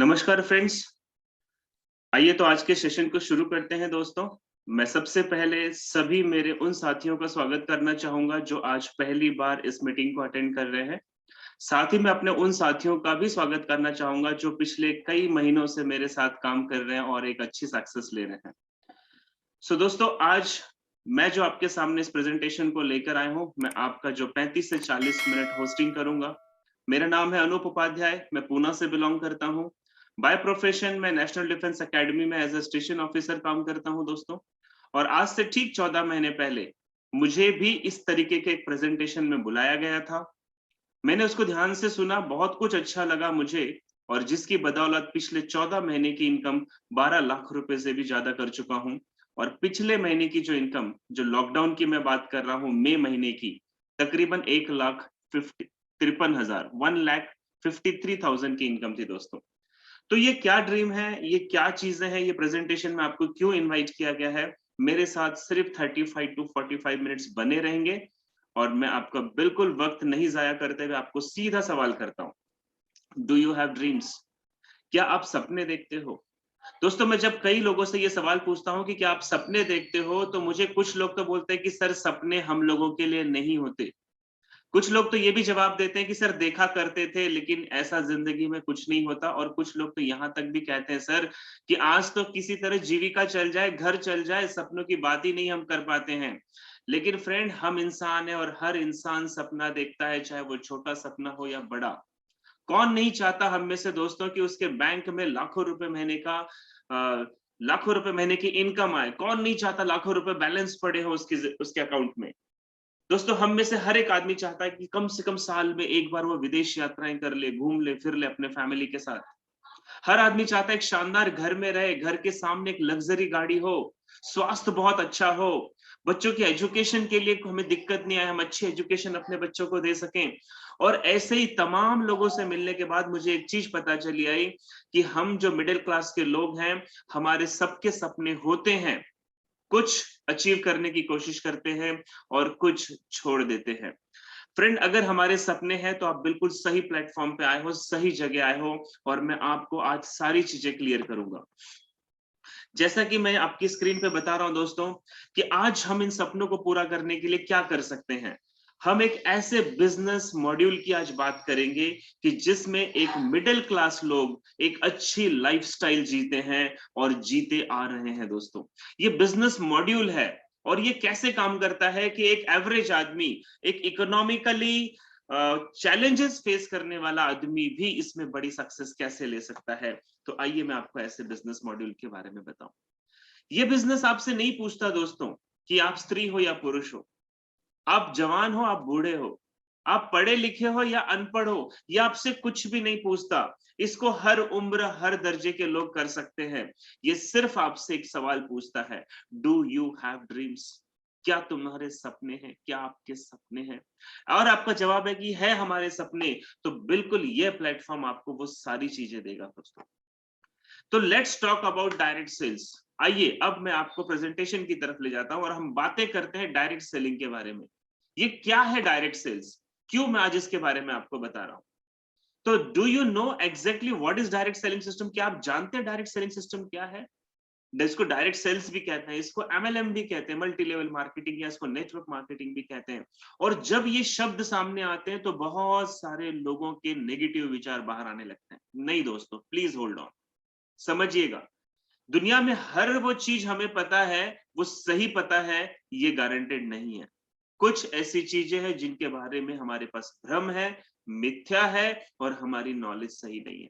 नमस्कार फ्रेंड्स। आइए तो आज के सेशन को शुरू करते हैं दोस्तों। मैं सबसे पहले सभी मेरे उन साथियों का स्वागत करना चाहूंगा जो आज पहली बार इस मीटिंग को अटेंड कर रहे हैं। साथ ही मैं अपने उन साथियों का भी स्वागत करना चाहूंगा जो पिछले कई महीनों से मेरे साथ काम कर रहे हैं और एक अच्छी सक्सेस ले रहे हैं। दोस्तों, आज मैं जो आपके सामने इस प्रेजेंटेशन को लेकर आया हूं, मैं आपका जो 35 से 40 मिनट होस्टिंग करूंगा। मेरा नाम है अनूप उपाध्याय, मैं पूना से बिलोंग करता हूं। बाय प्रोफेशन मैं नेशनल डिफेंस एकेडमी में एज ए स्टेशन ऑफिसर काम करता हूं दोस्तों। और आज से ठीक 14 महीने पहले मुझे भी इस तरीके के एक प्रेजेंटेशन में बुलाया गया था। मैंने उसको ध्यान से सुना, बहुत कुछ अच्छा लगा मुझे, और जिसकी बदौलत पिछले 14 महीने की इनकम 12 लाख रुपए से भी ज्यादा कर चुका हूं। और पिछले महीने की जो इनकम, जो लॉकडाउन की मैं बात कर रहा हूं, मई महीने की, तकरीबन 1,53,000 1,53,000 की इनकम थी दोस्तों। तो ये क्या ड्रीम है, ये क्या चीजें हैं, ये प्रेजेंटेशन में आपको क्यों इनवाइट किया गया है। मेरे साथ सिर्फ 35 टू 45 मिनट्स बने रहेंगे और मैं आपका बिल्कुल वक्त नहीं जाया करते हुए आपको सीधा सवाल करता हूं। Do you have dreams? क्या आप सपने देखते हो? दोस्तों, मैं जब कई लोगों से ये सवाल पूछता हूं कि क्या आप सपने देखते हो, तो मुझे कुछ लोग तो बोलते हैं कि सर सपने हम लोगों के लिए नहीं होते। कुछ लोग तो ये भी जवाब देते हैं कि सर देखा करते थे लेकिन ऐसा जिंदगी में कुछ नहीं होता। और कुछ लोग तो यहाँ तक भी कहते हैं सर कि आज तो किसी तरह जीविका चल जाए, घर चल जाए, सपनों की बात ही नहीं हम कर पाते हैं। लेकिन फ्रेंड, हम इंसान है और हर इंसान सपना देखता है, चाहे वो छोटा सपना हो या बड़ा। कौन नहीं चाहता हम में से दोस्तों कि उसके बैंक में लाखों रुपए महीने का लाखों रुपए महीने की इनकम आए। कौन नहीं चाहता लाखों रुपए बैलेंस पड़े हो उसके अकाउंट में। दोस्तों, हम में से हर एक आदमी चाहता है कि कम से कम साल में एक बार वो विदेश यात्राएं कर ले, घूम ले, फिर ले अपने फैमिली के साथ। हर आदमी चाहता है एक शानदार घर में रहे, घर के सामने एक लग्जरी गाड़ी हो, स्वास्थ्य बहुत अच्छा हो, बच्चों की एजुकेशन के लिए हमें दिक्कत नहीं आए, हम अच्छी एजुकेशन अपने बच्चों को दे सकें। और ऐसे ही तमाम लोगों से मिलने के बाद मुझे एक चीज पता चली आई कि हम जो मिडिल क्लास के लोग हैं, हमारे सबके सपने होते हैं, कुछ अचीव करने की कोशिश करते हैं और कुछ छोड़ देते हैं। फ्रेंड, अगर हमारे सपने हैं तो आप बिल्कुल सही प्लेटफॉर्म पे आए हो, सही जगह आए हो, और मैं आपको आज सारी चीजें क्लियर करूंगा। जैसा कि मैं आपकी स्क्रीन पे बता रहा हूं दोस्तों कि आज हम इन सपनों को पूरा करने के लिए क्या कर सकते हैं। हम एक ऐसे बिजनेस मॉड्यूल की आज बात करेंगे कि जिसमें एक मिडिल क्लास लोग एक अच्छी लाइफस्टाइल जीते हैं और जीते आ रहे हैं दोस्तों। ये बिजनेस मॉड्यूल है और ये कैसे काम करता है कि एक एवरेज आदमी, एक इकोनॉमिकली चैलेंजेस फेस करने वाला आदमी भी इसमें बड़ी सक्सेस कैसे ले सकता है। तो आइए मैं आपको ऐसे बिजनेस मॉड्यूल के बारे में बताऊं। ये बिजनेस आपसे नहीं पूछता दोस्तों कि आप स्त्री हो या पुरुष हो, आप जवान हो, आप बूढ़े हो, आप पढ़े लिखे हो या अनपढ़ हो, ये आपसे कुछ भी नहीं पूछता। इसको हर उम्र, हर दर्जे के लोग कर सकते हैं। ये सिर्फ आपसे एक सवाल पूछता है, डू यू हैव ड्रीम्स? क्या तुम्हारे सपने हैं? क्या आपके सपने हैं? और आपका जवाब है कि है हमारे सपने, तो बिल्कुल ये प्लेटफॉर्म आपको वो सारी चीजें देगा दोस्तों। तो let's talk about direct sales. आइए अब मैं आपको प्रेजेंटेशन की तरफ ले जाता हूं और हम बातें करते हैं डायरेक्ट सेलिंग के बारे में। ये क्या है डायरेक्ट सेल्स, क्यों मैं आज इसके बारे में आपको बता रहा हूं। तो do you know exactly what is direct selling system? क्या आप जानते हैं डायरेक्ट सेलिंग सिस्टम क्या है? इसको डायरेक्ट सेल्स भी कहते हैं, इसको एमएलएम भी कहते हैं, मल्टी लेवल मार्केटिंग, या इसको नेटवर्क मार्केटिंग भी कहते हैं। और जब ये शब्द सामने आते हैं तो बहुत सारे लोगों के नेगेटिव विचार बाहर आने लगते हैं। नहीं दोस्तों, प्लीज होल्ड ऑन, समझिएगा। दुनिया में हर वो चीज हमें पता है, वो सही पता है, ये गारंटेड नहीं है। कुछ ऐसी चीजें हैं जिनके बारे में हमारे पास भ्रम है, मिथ्या है, और हमारी नॉलेज सही नहीं है।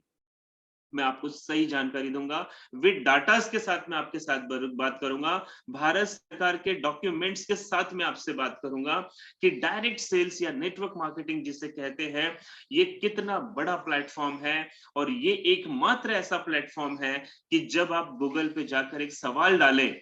मैं आपको सही जानकारी दूंगा, विद डाटास के साथ मैं आपके साथ बात करूंगा, भारत सरकार के डॉक्यूमेंट्स के साथ मैं आपसे बात करूंगा कि डायरेक्ट सेल्स या नेटवर्क मार्केटिंग जिसे कहते हैं, ये कितना बड़ा प्लेटफॉर्म है। और ये एकमात्र ऐसा प्लेटफॉर्म है कि जब आप गूगल पे जाकर एक सवाल डालें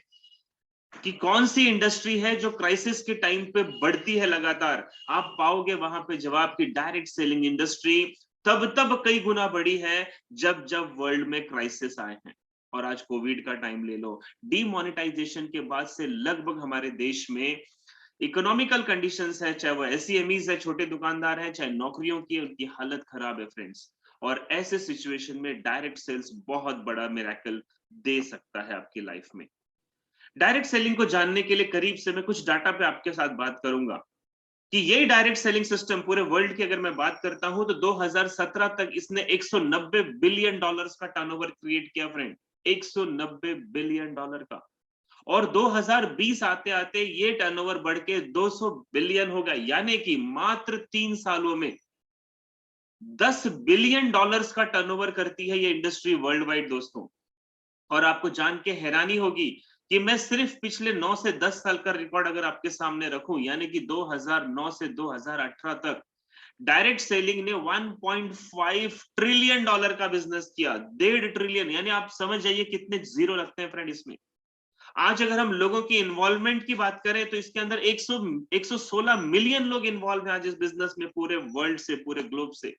कि कौन सी इंडस्ट्री है जो क्राइसिस के टाइम पे बढ़ती है लगातार, आप पाओगे वहां पे जवाब की डायरेक्ट सेलिंग इंडस्ट्री तब कई गुना बढ़ी है जब जब वर्ल्ड में क्राइसिस आए हैं। और आज कोविड का टाइम ले लो, डीमोनेटाइजेशन के बाद से लगभग हमारे देश में इकोनॉमिकल कंडीशंस है, चाहे वो एसईएमईज है, छोटे दुकानदार हैं, चाहे नौकरियों की, उनकी हालत खराब है फ्रेंड्स। और ऐसे सिचुएशन में डायरेक्ट सेल्स बहुत बड़ा मिरेकल दे सकता है आपकी लाइफ में। डायरेक्ट सेलिंग को जानने के लिए करीब से मैं कुछ डाटा पे आपके साथ बात करूंगा कि यही डायरेक्ट सेलिंग सिस्टम पूरे वर्ल्ड की अगर मैं बात करता हूं तो 2017 तक इसने 190 बिलियन डॉलर्स का टर्नओवर क्रिएट किया फ्रेंड, 190 बिलियन डॉलर का। और 2020 आते आते ये टर्नओवर बढ़ के 200 बिलियन हो गया, यानी कि मात्र 3 सालों में 10 बिलियन डॉलर्स का टर्नओवर करती है ये इंडस्ट्री वर्ल्ड वाइड दोस्तों। और आपको जान के हैरानी होगी कि मैं सिर्फ पिछले 9 से 10 साल का रिकॉर्ड अगर आपके सामने रखूं, यानी कि 2009 से 2018 तक डायरेक्ट सेलिंग ने 1.5 ट्रिलियन डॉलर का बिजनेस किया, 1.5 ट्रिलियन, यानी आप समझ जाइए कितने जीरो लगते हैं फ्रेंड इसमें। आज अगर हम लोगों की इन्वॉल्वमेंट की बात करें तो इसके अंदर 116 मिलियन लोग इन्वॉल्व हैं आज इस बिजनेस में, पूरे वर्ल्ड से, पूरे ग्लोब से।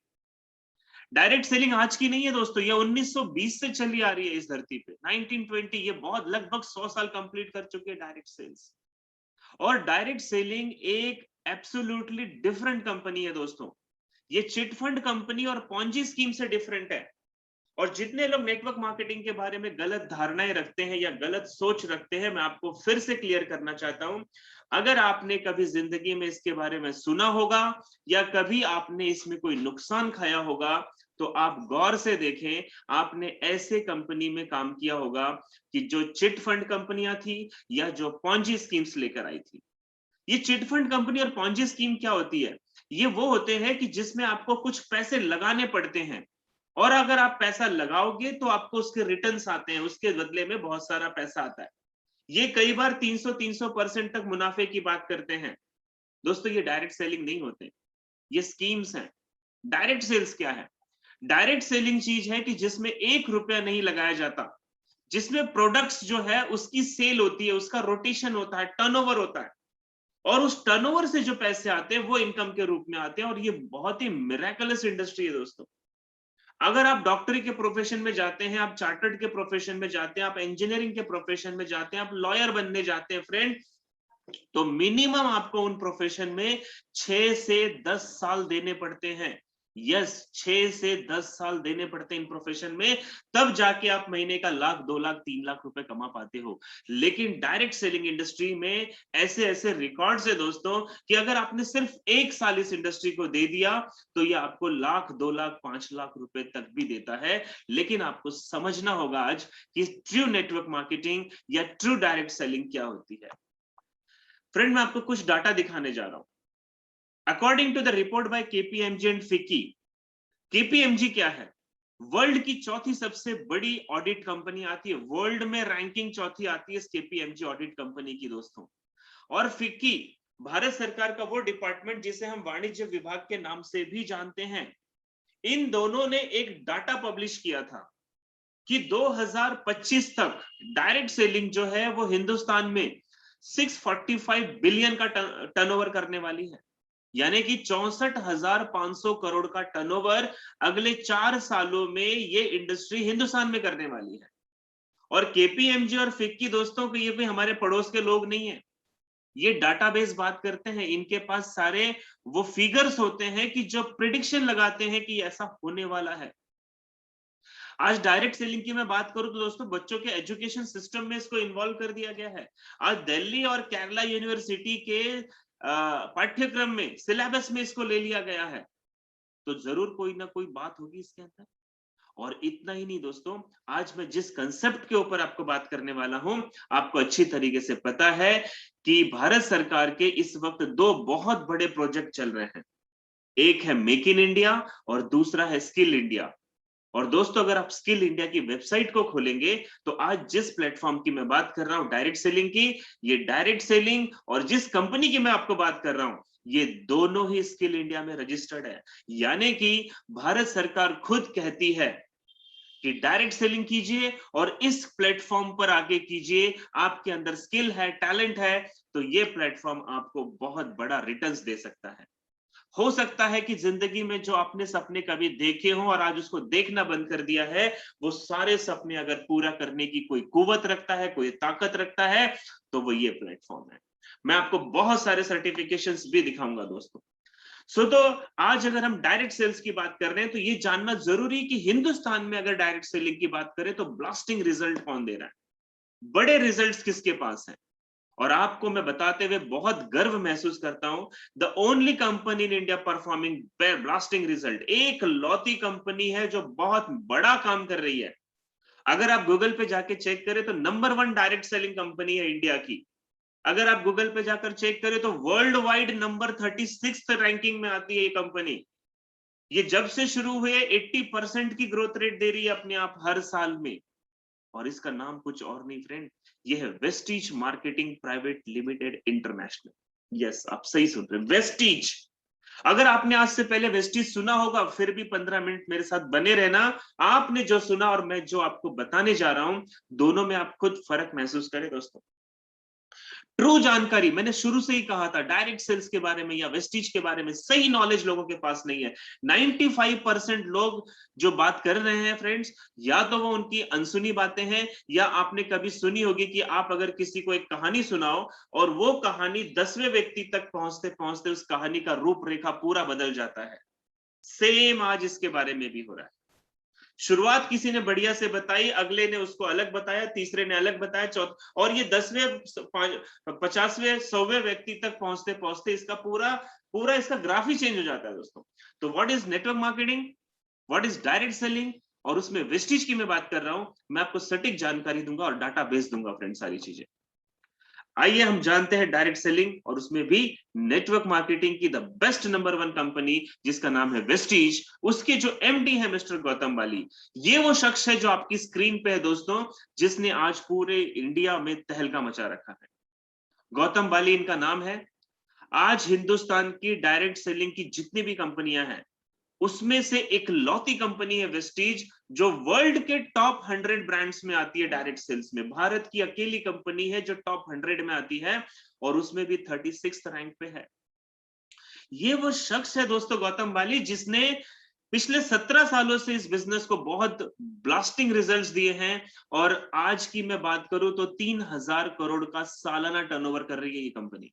डायरेक्ट सेलिंग आज की नहीं है दोस्तों, ये 1920 से चली आ रही है इस धरती पे, 1920, ये बहुत लगभग 100 साल कंप्लीट कर चुके हैं डायरेक्ट सेल्स। और डायरेक्ट सेलिंग एक एब्सोल्युटली डिफरेंट कंपनी है दोस्तों। ये चिट फंड कंपनी और पॉन्जी स्कीम से डिफरेंट है। और जितने लोग नेटवर्क मार्केटिंग के बारे में गलत धारणाएं रखते हैं या गलत सोच रखते हैं, मैं आपको फिर से क्लियर करना चाहता हूं। अगर आपने कभी जिंदगी में इसके बारे में सुना होगा या कभी आपने इसमें कोई नुकसान खाया होगा तो आप गौर से देखें, आपने ऐसे कंपनी में काम किया होगा कि जो चिट फंड कंपनियां थी या जो पॉन्जी स्कीम्स लेकर आई थी। ये चिट फंड कंपनी और पॉन्जी स्कीम क्या होती है? ये वो होते हैं कि जिसमें आपको कुछ पैसे लगाने पड़ते हैं और अगर आप पैसा लगाओगे तो आपको उसके रिटर्न्स आते हैं, उसके बदले में बहुत सारा पैसा आता है। ये कई बार 300% तक मुनाफे की बात करते हैं दोस्तों। ये डायरेक्ट सेलिंग नहीं होते, ये स्कीम्स हैं। डायरेक्ट सेल्स क्या है? डायरेक्ट सेलिंग चीज है कि जिसमें 1 रुपया नहीं लगाया जाता, जिसमें प्रोडक्ट्स जो है उसकी सेल होती है, उसका रोटेशन होता है, टर्नओवर होता है, और उस टर्नओवर से जो पैसे आते हैं वो इनकम के रूप में आते हैं। और ये बहुत ही मिरेकलस इंडस्ट्री है दोस्तों। अगर आप डॉक्टरी के प्रोफेशन में जाते हैं, आप चार्टर्ड के प्रोफेशन में जाते हैं, आप इंजीनियरिंग के प्रोफेशन में जाते हैं, आप लॉयर बनने जाते हैं फ्रेंड, तो मिनिमम आपको उन प्रोफेशन में 6 से 10 साल देने पड़ते हैं। यस, 6 से 10 साल देने पड़ते हैं इन प्रोफेशन में, तब जाके आप महीने का 1 लाख, 2 लाख, 3 लाख रुपए कमा पाते हो। लेकिन डायरेक्ट सेलिंग इंडस्ट्री में ऐसे ऐसे रिकॉर्ड्स है दोस्तों कि अगर आपने सिर्फ 1 साल इस इंडस्ट्री को दे दिया तो ये आपको 1 लाख, 2 लाख, 5 लाख रुपए तक भी देता है। लेकिन आपको समझना होगा आज कि ट्रू नेटवर्क मार्केटिंग या ट्रू डायरेक्ट सेलिंग क्या होती है। फ्रेंड, मैं आपको कुछ डाटा दिखाने जा रहा हूं। According to the report by KPMG and FICCI, KPMG क्या है? वर्ल्ड की चौथी सबसे बड़ी ऑडिट कंपनी आती है, वर्ल्ड में रैंकिंग चौथी आती है इस केपीएमजी ऑडिट कंपनी की दोस्तों। और फिक्की भारत सरकार का वो डिपार्टमेंट जिसे हम वाणिज्य विभाग के नाम से भी जानते हैं। इन दोनों ने एक डाटा पब्लिश किया था कि 2025 तक डायरेक्ट सेलिंग जो है वो हिंदुस्तान में 645 बिलियन का टर्नओवर करने वाली है, यानी कि 64,500 करोड़ का टर्नओवर अगले 4 सालों में ये इंडस्ट्री हिंदुस्तान में करने वाली है। और केपीएमजी और फिक्की दोस्तों को ये भी हमारे पड़ोस के लोग नहीं है, ये डाटाबेस बात करते हैं, इनके पास सारे वो फिगर्स होते हैं कि जो प्रिडिक्शन लगाते हैं कि ऐसा होने वाला है। आज डायरेक्ट सेलिंग की मैं बात करूं तो दोस्तों बच्चों के एजुकेशन सिस्टम में इसको इन्वॉल्व कर दिया गया है। आज दिल्ली और केरला यूनिवर्सिटी के पाठ्यक्रम में, सिलेबस में इसको ले लिया गया है, तो जरूर कोई ना कोई बात होगी इसके अंदर। और इतना ही नहीं दोस्तों, आज मैं जिस कंसेप्ट के ऊपर आपको बात करने वाला हूं, आपको अच्छी तरीके से पता है कि भारत सरकार के इस वक्त 2 बहुत बड़े प्रोजेक्ट चल रहे हैं। एक है मेक इन इंडिया और दूसरा है स्किल इंडिया। और दोस्तों अगर आप स्किल इंडिया की वेबसाइट को खोलेंगे तो आज जिस प्लेटफॉर्म की मैं बात कर रहा हूं डायरेक्ट सेलिंग की, ये डायरेक्ट सेलिंग और जिस कंपनी की मैं आपको बात कर रहा हूं, ये दोनों ही स्किल इंडिया में रजिस्टर्ड है। यानी कि भारत सरकार खुद कहती है कि डायरेक्ट सेलिंग कीजिए और इस प्लेटफॉर्म पर आगे कीजिए। आपके अंदर स्किल है, टैलेंट है, तो ये प्लेटफॉर्म आपको बहुत बड़ा रिटर्न्स दे सकता है। हो सकता है कि जिंदगी में जो आपने सपने कभी देखे हो और आज उसको देखना बंद कर दिया है, वो सारे सपने अगर पूरा करने की कोई कुवत रखता है, कोई ताकत रखता है, तो वो ये प्लेटफॉर्म है। मैं आपको बहुत सारे सर्टिफिकेशंस भी दिखाऊंगा दोस्तों। तो आज अगर हम डायरेक्ट सेल्स की बात कर रहे हैं तो ये जानना जरूरी है कि हिंदुस्तान में अगर डायरेक्ट सेलिंग की बात करें तो ब्लास्टिंग रिजल्ट कौन दे रहा है, बड़े रिजल्ट्स किसके पास हैं। और आपको मैं बताते हुए बहुत गर्व महसूस करता हूं, the only company in India performing blasting result, एक लौती कंपनी है जो बहुत बड़ा काम कर रही है। अगर आप गूगल पे जाके चेक करें तो नंबर 1 डायरेक्ट सेलिंग कंपनी है इंडिया की। अगर आप गूगल पे जाकर चेक करें तो वर्ल्ड वाइड नंबर 36 रैंकिंग में आती है ये कंपनी। ये जब से शुरू हुए 80% की ग्रोथ रेट दे रही है अपने आप हर साल में। और इसका नाम कुछ और नहीं फ्रेंड, ये है Vestige marketing private limited international. Yes, आप सही सुन रहे हैं, वेस्टीज। अगर आपने आज से पहले वेस्टीज सुना होगा फिर भी 15 मिनट मेरे साथ बने रहना। आपने जो सुना और मैं जो आपको बताने जा रहा हूं, दोनों में आप खुद फर्क महसूस करें दोस्तों। ट्रू जानकारी, मैंने शुरू से ही कहा था, डायरेक्ट सेल्स के बारे में या वेस्टीज के बारे में सही नॉलेज लोगों के पास नहीं है। 95% लोग जो बात कर रहे हैं फ्रेंड्स, या तो वो उनकी अनसुनी बातें हैं, या आपने कभी सुनी होगी कि आप अगर किसी को एक कहानी सुनाओ और वो कहानी 10वें व्यक्ति तक पहुंचते पहुंचते उस कहानी का रूपरेखा पूरा बदल जाता है। सेम आज इसके बारे में भी हो रहा है। शुरुआत किसी ने बढ़िया से बताई, अगले ने उसको अलग बताया, तीसरे ने अलग बताया, और ये 10वें 50वें 100वें व्यक्ति तक पहुंचते पहुंचते इसका पूरा पूरा इसका ग्राफ ही चेंज हो जाता है दोस्तों। तो what is network marketing, what is direct selling, और उसमें वेस्टिज की मैं बात कर रहा हूं। मैं आपको सटीक जानकारी दूंगा और डाटा बेस दूंगा फ्रेंड, सारी चीजें। आइए हम जानते हैं डायरेक्ट सेलिंग और उसमें भी नेटवर्क मार्केटिंग की द बेस्ट नंबर 1 कंपनी जिसका नाम है वेस्टीज, उसके जो एमडी है मिस्टर गौतम बाली। ये वो शख्स है जो आपकी स्क्रीन पे है दोस्तों, जिसने आज पूरे इंडिया में तहलका मचा रखा है। गौतम बाली इनका नाम है। आज हिंदुस्तान की डायरेक्ट सेलिंग की जितनी भी कंपनियां हैं उसमें से एक लौती कंपनी है वेस्टीज, जो वर्ल्ड के टॉप 100 ब्रांड्स में आती है डायरेक्ट सेल्स में। भारत की अकेली कंपनी है जो टॉप 100 में आती है और उसमें भी 36 रैंक पे है। ये वो शख्स है दोस्तों गौतम बाली, जिसने पिछले 17 सालों से इस बिजनेस को बहुत ब्लास्टिंग रिजल्ट्स दिए हैं। और आज की मैं बात करूं तो 3000 करोड़ का सालाना टर्नओवर कर रही है ये कंपनी।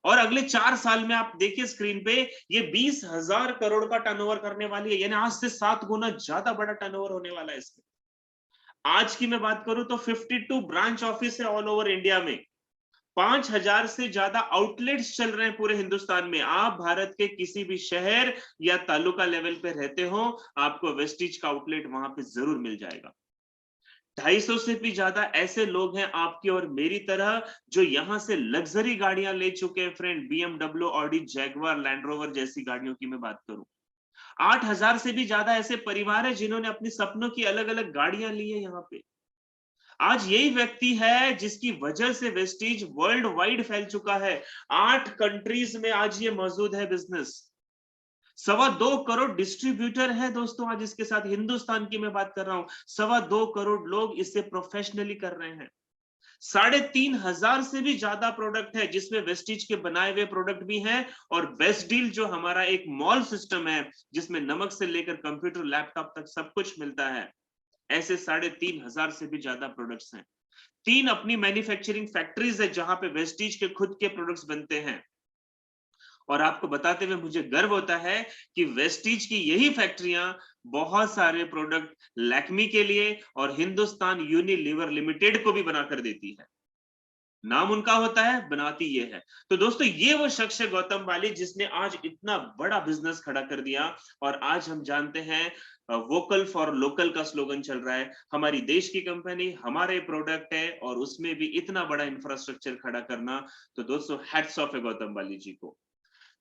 और अगले 4 साल में आप देखिए स्क्रीन पे, ये 20,000 करोड़ का टर्नओवर करने वाली है, यानी आज से 7 गुना ज्यादा बड़ा टर्नओवर होने वाला है इसमें। आज की मैं बात करूं तो 52 ब्रांच ऑफिस है ऑल ओवर इंडिया में। 5,000 से ज्यादा आउटलेट्स चल रहे हैं पूरे हिंदुस्तान में। आप भारत के किसी भी शहर या तालुका लेवल पे रहते हो, आपको वेस्टीज का आउटलेट वहां पे जरूर मिल जाएगा। 250 से भी ज्यादा ऐसे लोग हैं आपकी और मेरी तरह जो यहां से लग्जरी गाड़ियां ले चुके हैं friend, BMW, Audi, Jaguar, land rover जैसी गाड़ियों की मैं बात करूं। 8,000 से भी ज्यादा ऐसे परिवार है जिन्होंने अपने सपनों की अलग अलग गाड़ियां ली है यहाँ पे। आज यही व्यक्ति है जिसकी वजह से वेस्टीज वर्ल्ड वाइड फैल चुका है। 8 कंट्रीज में आज ये मौजूद है बिजनेस। 2.25 करोड़ डिस्ट्रीब्यूटर है दोस्तों आज इसके साथ। हिंदुस्तान की मैं बात कर रहा हूं, 2.25 करोड़ लोग इसे प्रोफेशनली कर रहे हैं। 3,500 से भी ज्यादा प्रोडक्ट है जिसमें वेस्टीज के बनाए हुए प्रोडक्ट भी हैं। और बेस्ट डील जो हमारा एक मॉल सिस्टम है जिसमें नमक से लेकर कंप्यूटर लैपटॉप तक सब कुछ मिलता है, ऐसे 3,500 से भी ज्यादा प्रोडक्ट्स हैं। 3 अपनी मैन्युफैक्चरिंग फैक्ट्रीज है जहां पे वेस्टीज के खुद के प्रोडक्ट्स बनते हैं। और आपको बताते हुए मुझे गर्व होता है कि वेस्टीज की यही फैक्ट्रियां बहुत सारे प्रोडक्ट लैक्मी के लिए और हिंदुस्तान यूनिलीवर लिमिटेड को भी बनाकर देती है। नाम उनका होता है, बनाती ये है। तो दोस्तों ये वो शख्स है गौतम बाली जिसने आज इतना बड़ा बिजनेस खड़ा कर दिया। और आज हम जानते हैं वोकल फॉर लोकल का स्लोगन चल रहा है। हमारी देश की कंपनी, हमारे प्रोडक्ट है और उसमें भी इतना बड़ा इंफ्रास्ट्रक्चर खड़ा करना। तो दोस्तों हैट्स ऑफ है गौतम बाली जी को।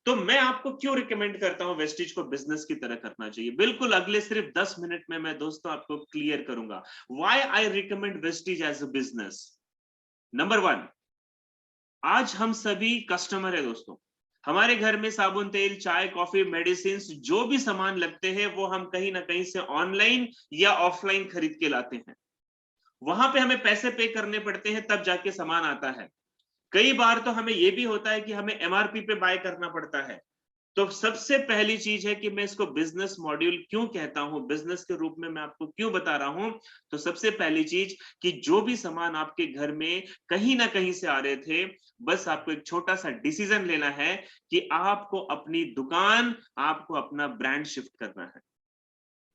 तो मैं आपको क्यों रिकमेंड करता हूं वेस्टीज को बिजनेस की तरह करना चाहिए, बिल्कुल अगले सिर्फ 10 मिनट में मैं दोस्तों आपको क्लियर करूंगा why I recommend Vestige as a business. Number 1, आज हम सभी कस्टमर है दोस्तों। हमारे घर में साबुन, तेल, चाय, कॉफी, मेडिसिन, जो भी सामान लगते हैं वो हम कहीं ना कहीं से ऑनलाइन या ऑफलाइन खरीद के लाते हैं। वहां पे हमें पैसे पे करने पड़ते हैं तब जाके सामान आता है। कई बार तो हमें यह भी होता है कि हमें एमआरपी पे बाय करना पड़ता है। तो सबसे पहली चीज है कि मैं इसको बिजनेस मॉड्यूल क्यों कहता हूं, बिजनेस के रूप में मैं आपको क्यों बता रहा हूं। तो सबसे पहली चीज कि जो भी सामान आपके घर में कहीं ना कहीं से आ रहे थे, बस आपको एक छोटा सा डिसीजन लेना है कि आपको अपनी दुकान, आपको अपना ब्रांड शिफ्ट करना है।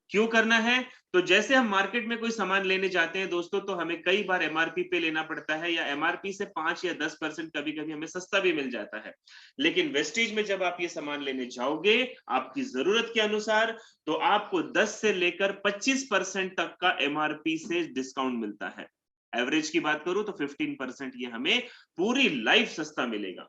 क्यों करना है? तो जैसे हम मार्केट में कोई सामान लेने जाते हैं दोस्तों, तो हमें कई बार एमआरपी पे लेना पड़ता है, या एमआरपी से 5 या 10% कभी-कभी हमें सस्ता भी मिल जाता है। लेकिन वेस्टीज में जब आप ये सामान लेने जाओगे आपकी जरूरत के अनुसार, तो आपको 10 से लेकर 25% तक का एमआरपी से डिस्काउंट मिलता है। एवरेज की बात करूं तो 15% ये हमें पूरी लाइफ सस्ता मिलेगा।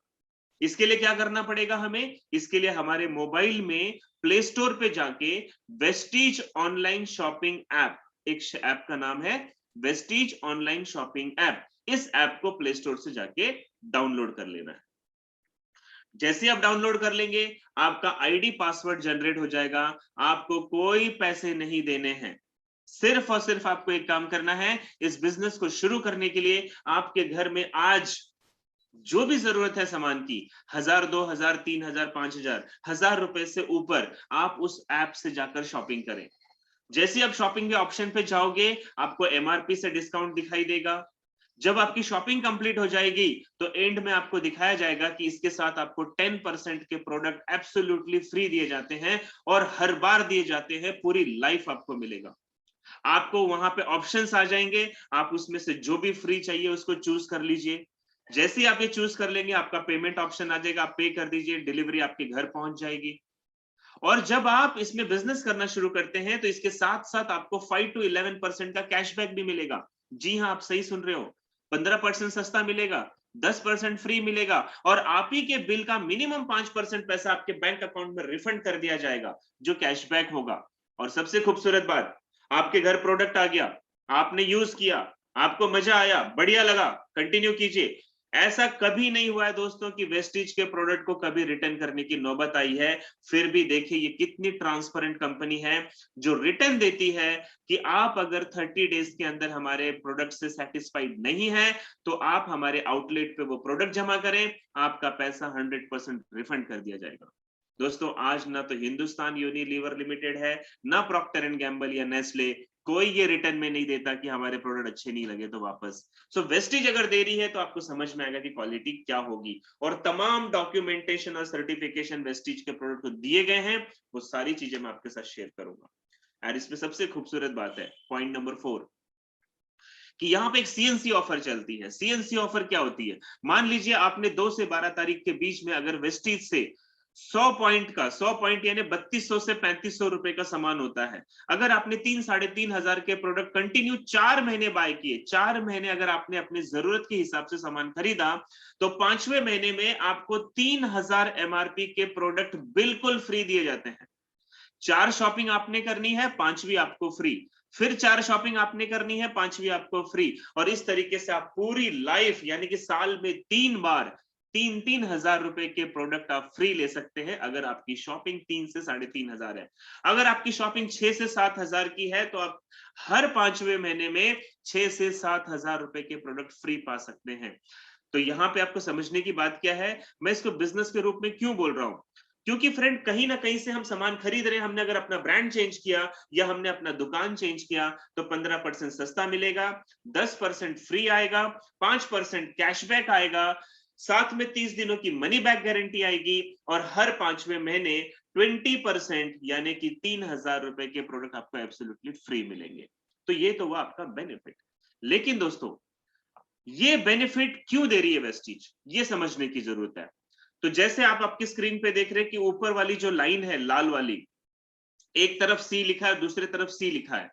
इसके लिए क्या करना पड़ेगा हमें? इसके लिए हमारे मोबाइल में प्ले स्टोर पे जाके वेस्टीज ऑनलाइन शॉपिंग ऐप, एक ऐप का नाम है वेस्टीज ऑनलाइन शॉपिंग ऐप, इस ऐप को प्ले स्टोर से जाके डाउनलोड कर लेना है। जैसे आप डाउनलोड कर लेंगे, आपका आईडी पासवर्ड जनरेट हो जाएगा। आपको कोई पैसे नहीं देने हैं, सिर्फ और सिर्फ आपको एक काम करना है। इस बिजनेस को शुरू करने के लिए आपके घर में आज जो भी जरूरत है सामान की, 1000, 2000, 3000, 5000, 1000 रुपए से ऊपर आप उस ऐप से जाकर शॉपिंग करें। जैसे आप शॉपिंग के ऑप्शन पे जाओगे, आपको एमआरपी से डिस्काउंट दिखाई देगा। जब आपकी शॉपिंग कंप्लीट हो जाएगी, तो एंड में आपको दिखाया जाएगा कि इसके साथ आपको 10% के प्रोडक्ट एब्सोल्युटली फ्री दिए जाते हैं, और हर बार दिए जाते हैं, पूरी लाइफ आपको मिलेगा। आपको वहां पे ऑप्शंस आ जाएंगे, आप उसमें से जो भी फ्री चाहिए उसको चूज कर लीजिए। जैसे ही आप ये चूज कर लेंगे, आपका पेमेंट ऑप्शन आ जाएगा, आप पे कर दीजिए, डिलीवरी आपके घर पहुंच जाएगी। और जब आप इसमें बिजनेस करना शुरू करते हैं, तो इसके साथ साथ आपको 5 to 11% का कैशबैक भी मिलेगा। जी हाँ, आप सही सुन रहे हो, 15% सस्ता मिलेगा, 10% फ्री मिलेगा, और आप ही के बिल का मिनिमम 5% पैसा आपके बैंक अकाउंट में रिफंड कर दिया जाएगा, जो कैशबैक होगा। और सबसे खूबसूरत बात, आपके घर प्रोडक्ट आ गया, आपने यूज किया, आपको मजा आया, बढ़िया लगा, कंटिन्यू कीजिए। ऐसा कभी नहीं हुआ है दोस्तों कि वेस्टीज के प्रोडक्ट को कभी रिटर्न करने की नौबत आई है। फिर भी देखिए ये कितनी ट्रांसपेरेंट कंपनी है, जो रिटर्न देती है कि आप अगर 30 डेज के अंदर हमारे प्रोडक्ट से सेटिस्फाइड नहीं है, तो आप हमारे आउटलेट पे वो प्रोडक्ट जमा करें, आपका पैसा 100% रिफंड कर दिया जाएगा। दोस्तों, आज ना तो हिंदुस्तान यूनिलीवर लिमिटेड है, ना प्रॉक्टर एंड गैम्बल या नेस्ले, कोई ये रिटर्न में नहीं देता कि हमारे प्रोडक्ट अच्छे नहीं लगे तो वापस। सो वेस्टीज अगर दे रही है, तो आपको समझ में आएगा कि क्वालिटी क्या होगी। और तमाम डॉक्यूमेंटेशन और सर्टिफिकेशन वेस्टीज के प्रोडक्ट को दिए गए हैं, वो सारी चीजें मैं आपके साथ शेयर करूंगा। और इसमें सबसे खूबसूरत बात है, पॉइंट नंबर 4, कि यहाँ पे एक सीएनसी ऑफर चलती है। सीएनसी ऑफर क्या होती है? मान लीजिए आपने 2 से 12 तारीख के बीच में अगर वेस्टीज से 100 पॉइंट का, 100 पॉइंट यानी 3200 से 3500 रुपए का सामान होता है, अगर आपने 3-3.5 हजार के प्रोडक्ट कंटिन्यू 4 महीने बाय किए, 4 महीने अगर आपने अपनी जरूरत के हिसाब से सामान खरीदा, तो 5वें महीने में आपको 3000 एमआरपी के प्रोडक्ट बिल्कुल फ्री दिए जाते हैं। 4 शॉपिंग आपने करनी है, 5वीं आपको फ्री, फिर 4 शॉपिंग आपने करनी है, 5वीं आपको फ्री। और इस तरीके से आप पूरी लाइफ यानी कि साल में 3 बार 3-3 हजार रुपए के प्रोडक्ट आप फ्री ले सकते हैं, अगर आपकी शॉपिंग 3 से 3,500 है। अगर आपकी शॉपिंग 6 से 7 हजार की है, तो आप हर 5वें महीने में 6 से 7 हजार रुपए के प्रोडक्ट फ्री पा सकते हैं। तो यहाँ पे आपको समझने की बात क्या है, मैं इसको बिजनेस के रूप में क्यों बोल रहा हूँ? क्योंकि फ्रेंड, कहीं ना कहीं से हम सामान खरीद रहे हैं, हमने अगर अपना ब्रांड चेंज किया या हमने अपना दुकान चेंज किया, तो 15% सस्ता मिलेगा, 10% फ्री आएगा, 5% कैशबैक आएगा, साथ में 30 दिनों की मनी बैक गारंटी आएगी, और हर 5वें महीने 20% यानी कि 3000 रुपए के प्रोडक्ट आपको एब्सोल्युटली फ्री मिलेंगे। तो ये तो हुआ आपका बेनिफिट। लेकिन दोस्तों, ये बेनिफिट क्यों दे रही है वेस्टीज, ये समझने की जरूरत है। तो जैसे आप आपकी स्क्रीन पे देख रहे हैं कि ऊपर वाली जो लाइन है लाल वाली, एक तरफ सी लिखा है, दूसरी तरफ सी लिखा है।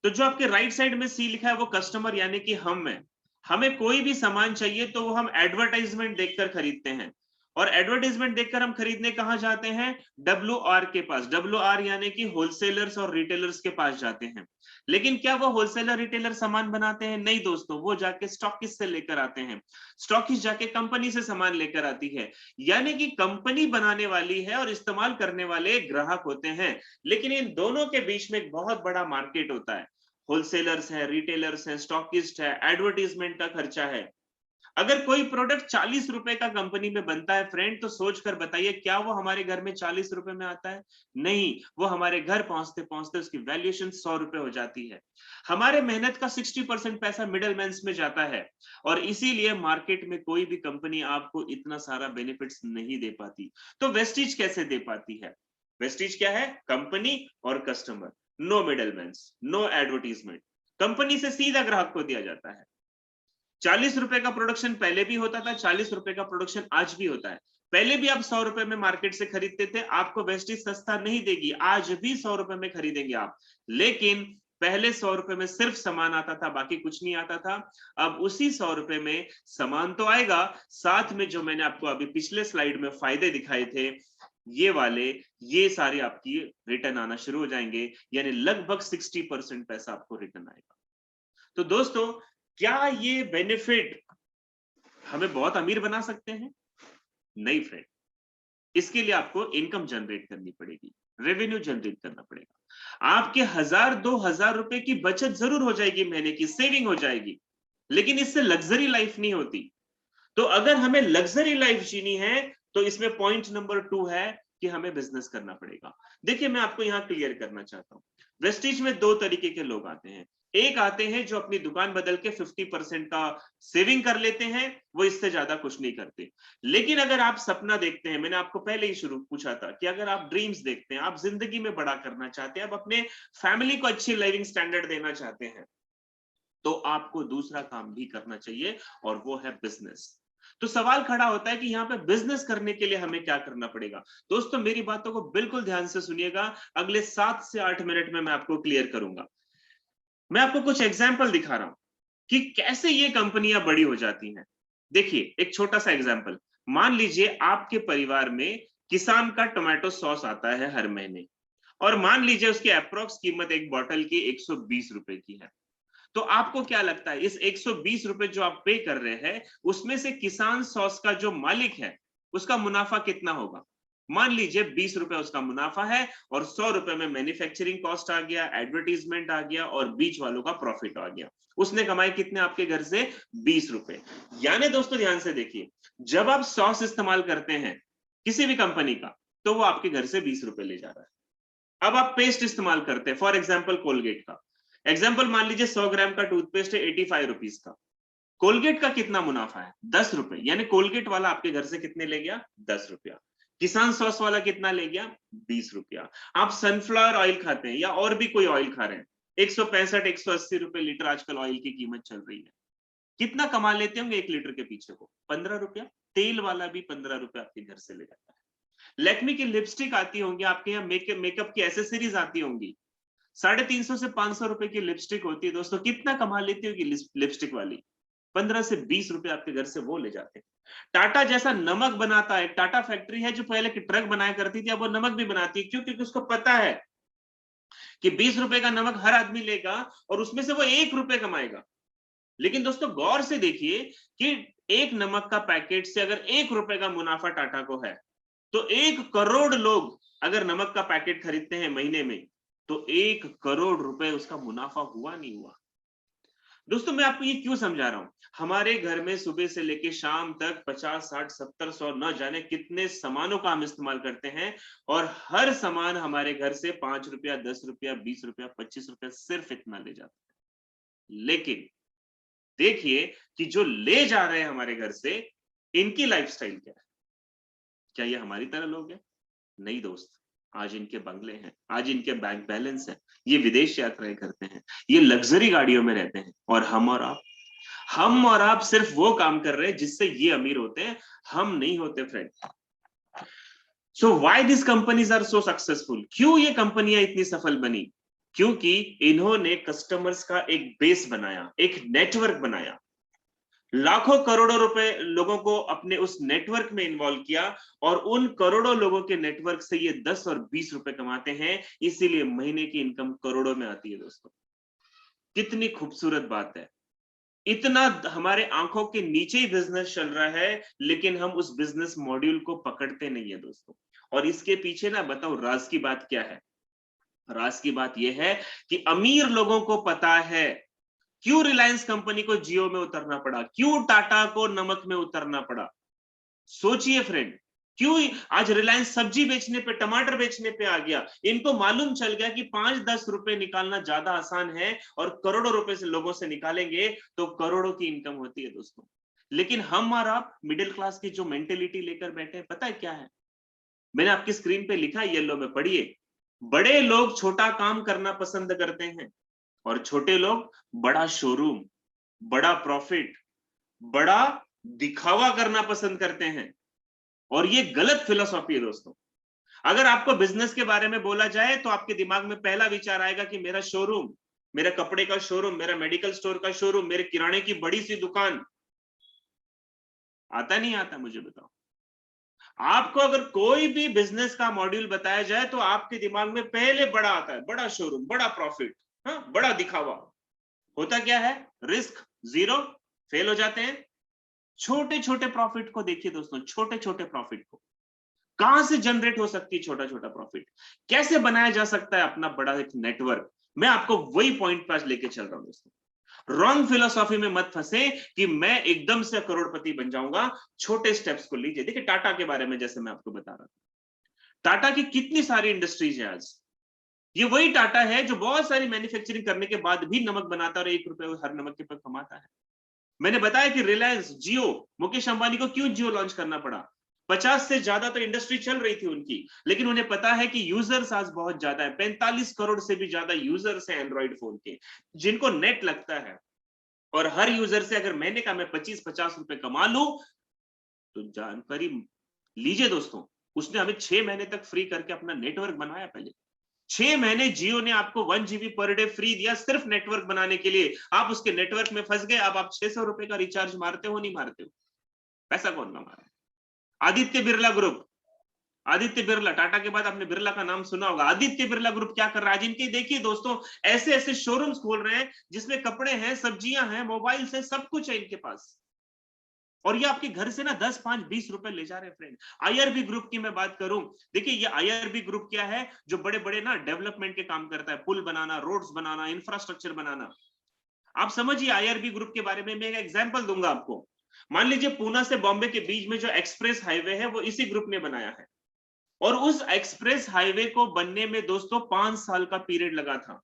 तो जो आपके राइट साइड में सी लिखा है वो कस्टमर यानी कि हम हैं। हमें कोई भी सामान चाहिए तो वो हम एडवर्टाइजमेंट देखकर खरीदते हैं, और एडवर्टाइजमेंट देखकर हम खरीदने कहां जाते हैं? WR के पास। WR यानी कि होलसेलर्स और रिटेलर्स के पास जाते हैं। लेकिन क्या वो होलसेलर रिटेलर सामान बनाते हैं? नहीं दोस्तों, वो जाके स्टॉकिस्ट से लेकर आते हैं। स्टॉकिस्ट जाके कंपनी से सामान लेकर आती है। यानी कि कंपनी बनाने वाली है और इस्तेमाल करने वाले ग्राहक होते हैं। लेकिन इन दोनों के बीच में एक बहुत बड़ा मार्केट होता है। होलसेलर्स है, रिटेलर्स है, स्टॉकिस्ट है, एडवर्टीजमेंट का खर्चा है। अगर कोई प्रोडक्ट 40 रुपए का कंपनी में बनता है फ्रेंड, तो सोच कर बताइए क्या वो हमारे घर में 40 रुपए में आता है? नहीं, वो हमारे घर पहुंचते पहुंचते उसकी वैल्यूएशन 100 रुपए हो जाती है। हमारे मेहनत का 60% पैसा मिडलमैन में जाता है, और इसीलिए मार्केट में कोई भी कंपनी आपको इतना सारा बेनिफिट्स नहीं दे पाती। तो वेस्टीज कैसे दे पाती है? वेस्टीज क्या है? कंपनी और customer, no middleman, no advertisement, company से सीधा ग्राहक को दिया जाता है। 40 रुपए का प्रोडक्शन पहले भी होता था, 40 रुपए का प्रोडक्शन आज भी होता है। पहले भी आप 100 रुपए में मार्केट से खरीदते थे, आपको वेस्टीज सस्ता नहीं देगी, आज भी 100 रुपए में खरीदेंगे आप। लेकिन पहले 100 रुपए में सिर्फ सामान आता था, बाकी कुछ नहीं आता था। अब उसी 100 रुपए में सामान तो आएगा, साथ में जो मैंने आपको अभी पिछले स्लाइड में फायदे दिखाए थे, ये वाले, ये सारे आपकी रिटर्न आना शुरू हो जाएंगे, यानी लगभग 60% पैसा आपको रिटर्न आएगा। तो दोस्तों, क्या ये बेनिफिट हमें बहुत अमीर बना सकते हैं? नहीं फ्रेंड, इसके लिए आपको इनकम जनरेट करनी पड़ेगी, रेवेन्यू जनरेट करना पड़ेगा। आपके 1000-2000 रुपए की बचत जरूर हो जाएगी, महीने की सेविंग हो जाएगी, लेकिन इससे लग्जरी लाइफ नहीं होती। तो अगर हमें लग्जरी लाइफ जीनी है, तो इसमें पॉइंट नंबर 2 है कि हमें बिजनेस करना पड़ेगा। देखिए, मैं आपको यहां क्लियर करना चाहता हूं, वेस्टीज में 2 तरीके के लोग आते हैं। एक आते हैं जो अपनी दुकान बदल के 50% का सेविंग कर लेते हैं, वो इससे ज्यादा कुछ नहीं करते। लेकिन अगर आप सपना देखते हैं, मैंने आपको पहले ही शुरू पूछा था कि अगर आप ड्रीम्स देखते हैं, आप जिंदगी में बड़ा करना चाहते हैं, आप अपने फैमिली को अच्छी लिविंग स्टैंडर्ड देना चाहते हैं, तो आपको दूसरा काम भी करना चाहिए, और वो है बिजनेस। तो सवाल खड़ा होता है कि यहाँ पे बिजनेस करने के लिए हमें क्या करना पड़ेगा? दोस्तों, मेरी बातों को बिल्कुल ध्यान से सुनिएगा, अगले 7 से 8 मिनट में मैं आपको क्लियर करूंगा। मैं आपको कुछ एग्जाम्पल दिखा रहा हूं कि कैसे ये कंपनियां बड़ी हो जाती हैं। देखिए, एक छोटा सा एग्जाम्पल, मान लीजिए आपके परिवार में किसान का टोमेटो सॉस आता है हर महीने, और मान लीजिए उसकी अप्रोक्स कीमत एक बॉटल की 120 रुपए की है। तो आपको क्या लगता है, इस 120 रुपए जो आप पे कर रहे हैं, उसमें से किसान सॉस का जो मालिक है, उसका मुनाफा कितना होगा? मान लीजिए 20 रुपए उसका मुनाफा है, और 100 रुपए में मैन्युफैक्चरिंग कॉस्ट आ गया, एडवर्टीजमेंट आ गया, और बीच वालों का प्रॉफिट आ गया। उसने कमाए कितने आपके घर से? 20 रुपए। यानी दोस्तों, ध्यान से देखिए, जब आप सॉस इस्तेमाल करते हैं किसी भी कंपनी का, तो वो आपके घर से 20 रुपए ले जा रहा है। अब आप पेस्ट इस्तेमाल करते हैं, फॉर एग्जाम्पल कोलगेट का एग्जाम्पल मान लीजिए, 100 ग्राम का टूथपेस्ट है 85 रुपीज का। कोलगेट का कितना मुनाफा है? 10 रुपए। यानी कोलगेट वाला आपके घर से कितने ले गया? 10 रुपया। किसान सॉस वाला कितना ले गया? 20 रुपया। आप सनफ्लावर ऑयल खाते हैं, या और भी कोई ऑयल खा रहे हैं, 165-180 रुपए लीटर आजकल ऑयल की कीमत चल रही है। कितना कमा लेते होंगे 1 लीटर के पीछे को? 15 रुपया। तेल वाला भी 15 रुपए आपके घर से ले जाता है। लैक्मी की लिपस्टिक आती होंगी आपके यहाँ, मेकअप की एसेसरीज आती होंगी, 350 से 500 रुपए की लिपस्टिक होती है दोस्तों, कितना कमा लेती होगी लिपस्टिक वाली? 15 से 20 रुपए आपके घर से वो ले जाते हैं। टाटा जैसा नमक बनाता है, टाटा फैक्ट्री है जो पहले की ट्रक बनाया करती थी, अब वो नमक भी बनाती है। क्यों? क्योंकि उसको पता है कि 20 रुपए का नमक हर आदमी लेगा, और उसमें से वो 1 रुपए कमाएगा। लेकिन दोस्तों, गौर से देखिए कि एक नमक का पैकेट से अगर 1 रुपए का मुनाफा टाटा को है, तो 1 करोड़ लोग अगर नमक का पैकेट खरीदते हैं महीने में, तो 1 करोड़ रुपए उसका मुनाफा हुआ नहीं हुआ? दोस्तों, मैं आपको ये क्यों समझा रहा हूं? हमारे घर में सुबह से लेके शाम तक 50, 60, 70, 100 न जाने कितने सामानों का हम इस्तेमाल करते हैं, और हर सामान हमारे घर से 5 रुपया, 10 रुपया, 20 रुपया, 25 रुपया, सिर्फ इतना ले जाता है। लेकिन देखिए कि जो ले जा रहे हैं हमारे घर से, इनकी लाइफस्टाइल क्या है? क्या ये हमारी तरह लोग हैं? नहीं दोस्त, आज इनके बंगले हैं, आज इनके बैंक बैलेंस है, ये विदेश यात्राएं करते हैं, ये लग्जरी गाड़ियों में रहते हैं, और हम और आप सिर्फ वो काम कर रहे हैं जिससे ये अमीर होते हैं, हम नहीं होते friend. So why this companies are so successful? क्यों ये कंपनियां इतनी सफल बनी? क्योंकि इन्होंने कस्टमर्स का एक बेस बनाया, एक नेटवर्क बनाया, लाखों करोड़ों रुपए लोगों को अपने उस नेटवर्क में इन्वॉल्व किया, और उन करोड़ों लोगों के नेटवर्क से ये 10 और 20 रुपए कमाते हैं, इसीलिए महीने की इनकम करोड़ों में आती है दोस्तों। कितनी खूबसूरत बात है। इतना हमारे आंखों के नीचे ही बिजनेस चल रहा है, लेकिन हम उस बिजनेस मॉड्यूल को पकड़ते नहीं है दोस्तों। और इसके पीछे ना, बताओ राज की बात क्या है? राज की बात यह है कि अमीर लोगों को पता है क्यों रिलायंस कंपनी को जियो में उतरना पड़ा, क्यों टाटा को नमक में उतरना पड़ा? सोचिए फ्रेंड, क्यों आज रिलायंस सब्जी बेचने पे, टमाटर बेचने पे आ गया? इनको मालूम चल गया कि 5-10 रुपए निकालना ज्यादा आसान है, और करोड़ों रुपए से लोगों से निकालेंगे तो करोड़ों की इनकम होती है दोस्तों। लेकिन हम और आप मिडिल क्लास की जो मेंटेलिटी लेकर बैठे हैं, पता है क्या है? मैंने आपकी स्क्रीन पे लिखा है, येलो में पढ़िए। बड़े लोग छोटा काम करना पसंद करते हैं, और छोटे लोग बड़ा शोरूम, बड़ा प्रॉफिट, बड़ा दिखावा करना पसंद करते हैं। और ये गलत फिलॉसफी है दोस्तों। अगर आपको बिजनेस के बारे में बोला जाए तो आपके दिमाग में पहला विचार आएगा कि मेरा शोरूम, मेरा कपड़े का शोरूम, मेरा मेडिकल स्टोर का शोरूम, मेरे किराने की बड़ी सी दुकान। आता नहीं आता, मुझे बताओ। आपको अगर कोई भी बिजनेस का मॉड्यूल बताया जाए तो आपके दिमाग में पहले बड़ा आता है, बड़ा शोरूम, बड़ा प्रॉफिट, हाँ, बड़ा दिखावा। होता क्या है? रिस्क जीरो, फेल हो जाते हैं। छोटे छोटे प्रॉफिट को देखिए दोस्तों, छोटे छोटे प्रॉफिट को कहां से जनरेट हो सकती है छोटा छोटा प्रॉफिट, कैसे बनाया जा सकता है अपना बड़ा एक नेटवर्क। मैं आपको वही पॉइंट पर आज लेके चल रहा हूं दोस्तों। रॉन्ग फिलोसॉफी में मत फंसे कि मैं एकदम से करोड़पति बन जाऊंगा। छोटे स्टेप्स को लीजिए। देखिए टाटा के बारे में जैसे मैं आपको बता रहा था, टाटा की कितनी सारी इंडस्ट्रीज है आज। ये वही टाटा है जो बहुत सारी मैन्युफैक्चरिंग करने के बाद भी नमक बनाता है और 1 रुपए हर नमक के पर कमाता है। मैंने बताया कि रिलायंस जियो, मुकेश अंबानी को क्यों जियो लॉन्च करना पड़ा? 50 से ज्यादा तो इंडस्ट्री चल रही थी उनकी, लेकिन उन्हें पता है कि यूजर्स आज बहुत ज्यादा है। 45 करोड़ से भी ज्यादा यूजर्स हैं एंड्रॉइड फोन के, जिनको नेट लगता है। और हर यूजर से अगर महीने का मैं 25-50 रुपए कमा लूं, तो जानकारी लीजिए दोस्तों। उसने हमें 6 महीने तक फ्री करके अपना नेटवर्क बनाया। पहले 6 महीने जियो ने आपको 1 GB पर डे फ्री दिया, सिर्फ नेटवर्क बनाने के लिए। आप उसके नेटवर्क में फंस गए। अब आप 600 रुपए का रिचार्ज मारते हो, नहीं मारते हो? पैसा कौन कमा रहा है? आदित्य बिरला ग्रुप। आदित्य बिरला, टाटा के बाद आपने बिरला का नाम सुना होगा। आदित्य बिरला ग्रुप क्या कर रहा है आज? इनके देखिए दोस्तों, ऐसे ऐसे शोरूम्स खोल रहे हैं जिसमें कपड़े हैं, सब्जियां हैं, मोबाइल है, सब कुछ है इनके पास। और ये आपके घर से ना 10, 5, 20 रुपए ले जा रहे हैं फ्रेंड। आईआरबी ग्रुप की मैं बात करूं, देखिए ये आईआरबी ग्रुप क्या है? जो बड़े बड़े ना डेवलपमेंट के काम करता है, पुल बनाना, रोड्स बनाना, इंफ्रास्ट्रक्चर बनाना। आप समझिए आईआरबी ग्रुप के बारे में मैं एक एग्जांपल दूंगा आपको। मान लीजिए पूना से बॉम्बे के बीच में जो एक्सप्रेस हाईवे है वो इसी ग्रुप ने बनाया है। और उस एक्सप्रेस हाईवे को बनने में दोस्तों 5 साल का पीरियड लगा था।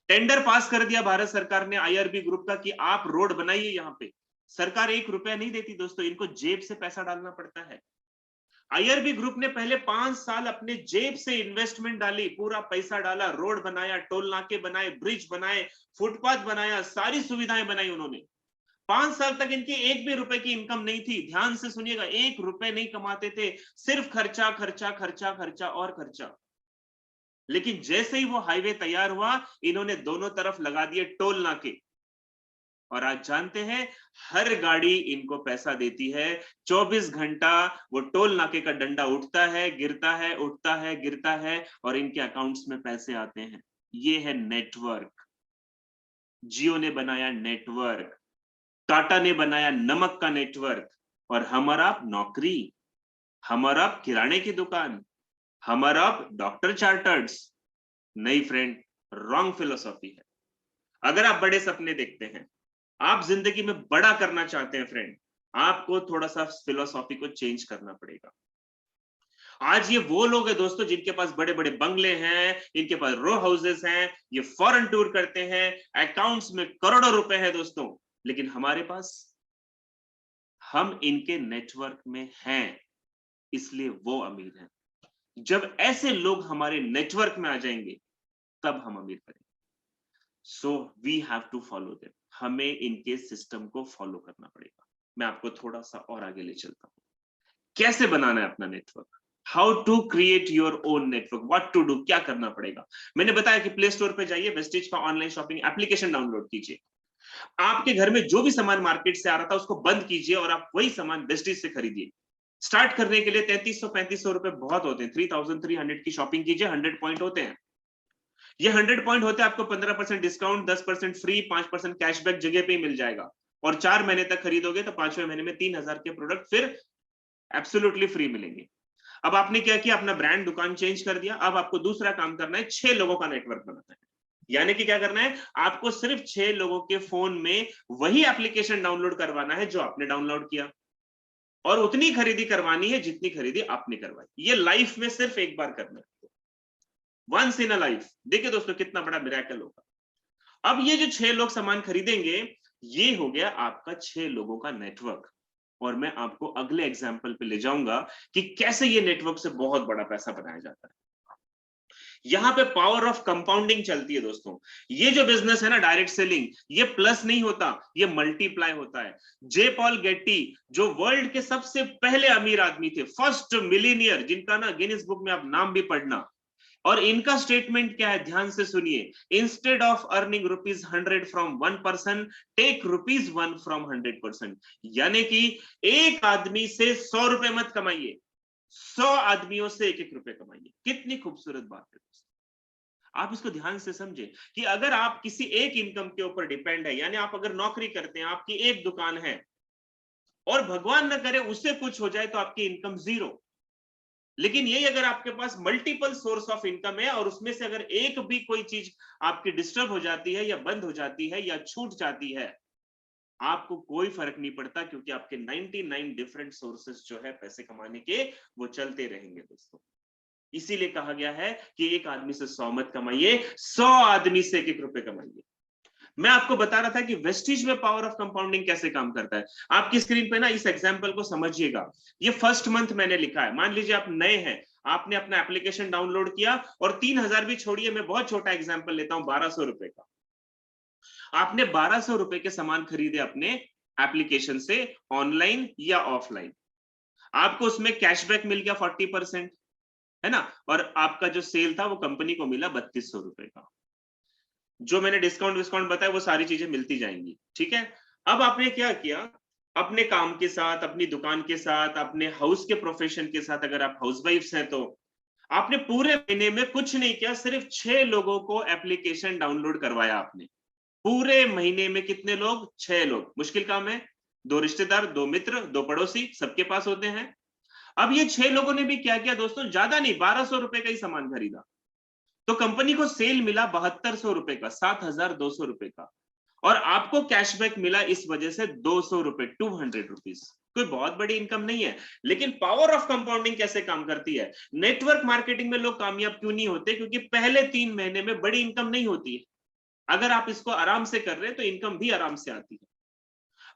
टेंडर पास कर दिया भारत सरकार ने आईआरबी ग्रुप का कि आप रोड बनाइए यहां पे। सरकार 1 रुपया नहीं देती दोस्तों, इनको जेब से पैसा डालना पड़ता है। आईआरबी ग्रुप ने पहले 5 साल अपने जेब से इन्वेस्टमेंट डाली, पूरा पैसा डाला, रोड बनाया, टोल नाके बनाए, ब्रिज बनाए, फुटपाथ बनाया, सारी सुविधाएं बनाई उन्होंने। 5 साल तक इनकी 1 भी रुपए की इनकम नहीं थी। ध्यान से सुनिएगा, 1 रुपए नहीं कमाते थे, सिर्फ खर्चा खर्चा खर्चा खर्चा और खर्चा। लेकिन जैसे ही वो हाईवे तैयार हुआ, इन्होंने दोनों तरफ लगा दिए टोल नाके। और आज जानते हैं, हर गाड़ी इनको पैसा देती है। 24 घंटा वो टोल नाके का डंडा उठता है, गिरता है, उठता है, गिरता है, और इनके अकाउंट्स में पैसे आते हैं। ये है नेटवर्क। जियो ने बनाया नेटवर्क, टाटा ने बनाया नमक का नेटवर्क, और हमारा नौकरी, हमारा किराने की दुकान, हमारा डॉक्टर चार्टर्ड्स। नहीं फ्रेंड, रॉन्ग फिलोसॉफी है। अगर आप बड़े सपने देखते हैं, आप जिंदगी में बड़ा करना चाहते हैं फ्रेंड, आपको थोड़ा सा फिलोसॉफी को चेंज करना पड़ेगा। आज ये वो लोग हैं दोस्तों जिनके पास बड़े बड़े बंगले हैं, इनके पास रो हाउसेस हैं, ये फॉरेन टूर करते हैं, अकाउंट्स में करोड़ों रुपए हैं दोस्तों। लेकिन हमारे पास, हम इनके नेटवर्क में हैं, इसलिए वो अमीर हैं। जब ऐसे लोग हमारे नेटवर्क में आ जाएंगे, तब हम अमीर बनेंगे। So we have to follow them. हमें इनके सिस्टम को फॉलो करना पड़ेगा। मैं आपको थोड़ा सा और आगे ले चलता हूं। कैसे बनाना है अपना network? How to create your own network, what to do, क्या करना पड़ेगा? मैंने बताया कि प्ले स्टोर पे जाइए, वेस्टेज का ऑनलाइन शॉपिंग एप्लीकेशन डाउनलोड कीजिए। आपके घर में जो भी सामान मार्केट से आ रहा था उसको बंद कीजिए और आप वही सामान वेस्टेज से खरीदिए। स्टार्ट करने के लिए 3300-3500 रुपए बहुत होते हैं। 3300 की शॉपिंग कीजिए, 100 पॉइंट होते हैं। ये 100 पॉइंट होते हैं, आपको 15% डिस्काउंट, 10% फ्री, 5% कैशबैक जगह पे ही मिल जाएगा। और 4 महीने तक खरीदोगे तो 5वें महीने में 3000 के प्रोडक्ट फिर एब्सोल्युटली फ्री मिलेंगे। अब आपने क्या किया? अपना ब्रांड, दुकान चेंज कर दिया। अब आपको दूसरा काम करना है, 6 लोगों का नेटवर्क बनाना है। यानी कि क्या करना है, आपको सिर्फ 6 लोगों के फोन में वही एप्लीकेशन डाउनलोड करवाना है जो आपने डाउनलोड किया, और उतनी खरीदी करवानी है जितनी खरीदी आपने करवाई। ये लाइफ में सिर्फ एक बार करना है, वंस इन अ लाइफ। देखिए दोस्तों कितना बड़ा मिरेकल होगा। अब ये जो 6 लोग सामान खरीदेंगे, ये हो गया आपका 6 लोगों का नेटवर्क। और मैं आपको अगले एग्जाम्पल पे ले जाऊंगा कि कैसे ये नेटवर्क से बहुत बड़ा पैसा बनाया जाता है। यहां पे पावर ऑफ कंपाउंडिंग चलती है दोस्तों। ये जो बिजनेस है ना, डायरेक्ट सेलिंग, ये प्लस नहीं होता, ये मल्टीप्लाई होता है। जे पॉल गेट्टी, जो वर्ल्ड के सबसे पहले अमीर आदमी थे, फर्स्ट मिलीनियर, जिनका ना गिनीज बुक में आप नाम भी पढ़ना, और इनका स्टेटमेंट क्या है, ध्यान से सुनिए। Instead of earning ₹100 from 1%, take ₹1 from 100%। यानी कि एक आदमी से 100 रुपए मत कमाइए, 100 आदमियों से 1-1 रुपए कमाइए। कितनी खूबसूरत बात है दोस्तों। आप इसको ध्यान से समझे कि अगर आप किसी एक इनकम के ऊपर डिपेंड है, यानी आप अगर नौकरी करते हैं, आपकी एक दुकान है, और भगवान न करे उससे कुछ हो जाए तो आपकी इनकम जीरो। लेकिन यही अगर आपके पास मल्टीपल सोर्स ऑफ इनकम है, और उसमें से अगर एक भी कोई चीज आपकी डिस्टर्ब हो जाती है, या बंद हो जाती है, या छूट जाती है, आपको कोई फर्क नहीं पड़ता, क्योंकि आपके 99 डिफरेंट सोर्सेस जो है पैसे कमाने के, वो चलते रहेंगे दोस्तों। इसीलिए कहा गया है कि एक आदमी से 100 मत कमाइए, 100 आदमी से 1-1 रुपए कमाइए। मैं आपको बता रहा था कि वेस्टीज में पावर ऑफ कंपाउंडिंग कैसे काम करता है। आपकी स्क्रीन पे ना इस एग्जांपल को समझिएगा। ये फर्स्ट मंथ मैंने लिखा है। मान लीजिए आप नए हैं, आपने अपना एप्लीकेशन डाउनलोड किया, और 3000 भी छोड़िए, मैं बहुत छोटा एग्जांपल लेता हूं, 1200 रुपए का। आपने 1200 रुपए के सामान खरीदे अपने एप्लीकेशन से, ऑनलाइन या ऑफलाइन। आपको उसमें कैशबैक मिल गया 40%, है ना, और आपका जो सेल था वो कंपनी को मिला 3200 रुपए का। जो मैंने डिस्काउंट विस्काउंट बताया वो सारी चीजें मिलती जाएंगी, ठीक है। अब आपने क्या किया, अपने काम के साथ, अपनी दुकान के साथ, अपने हाउस के प्रोफेशन के साथ, अगर आप हाउसवाइफ्स हैं तो आपने पूरे महीने में कुछ नहीं किया, सिर्फ 6 लोगों को एप्लीकेशन डाउनलोड करवाया आपने। पूरे महीने में कितने लोग? 6 लोग। मुश्किल काम है, 2 रिश्तेदार, 2 मित्र, 2 पड़ोसी, सबके पास होते हैं। अब ये 6 लोगों ने भी क्या किया दोस्तों, ज्यादा नहीं, 1200 रुपए का ही सामान खरीदा, तो कंपनी को सेल मिला 7200 रुपए का, 7200 रुपए का, और आपको कैशबैक मिला इस वजह से 200 रुपए, 200 रुपीज। कोई बहुत बड़ी इनकम नहीं है, लेकिन पावर ऑफ कंपाउंडिंग कैसे काम करती है। नेटवर्क मार्केटिंग में लोग कामयाब क्यों नहीं होते, क्योंकि पहले 3 महीने में बड़ी इनकम नहीं होती है। अगर आप इसको आराम से कर रहे हैं तो इनकम भी आराम से आती है।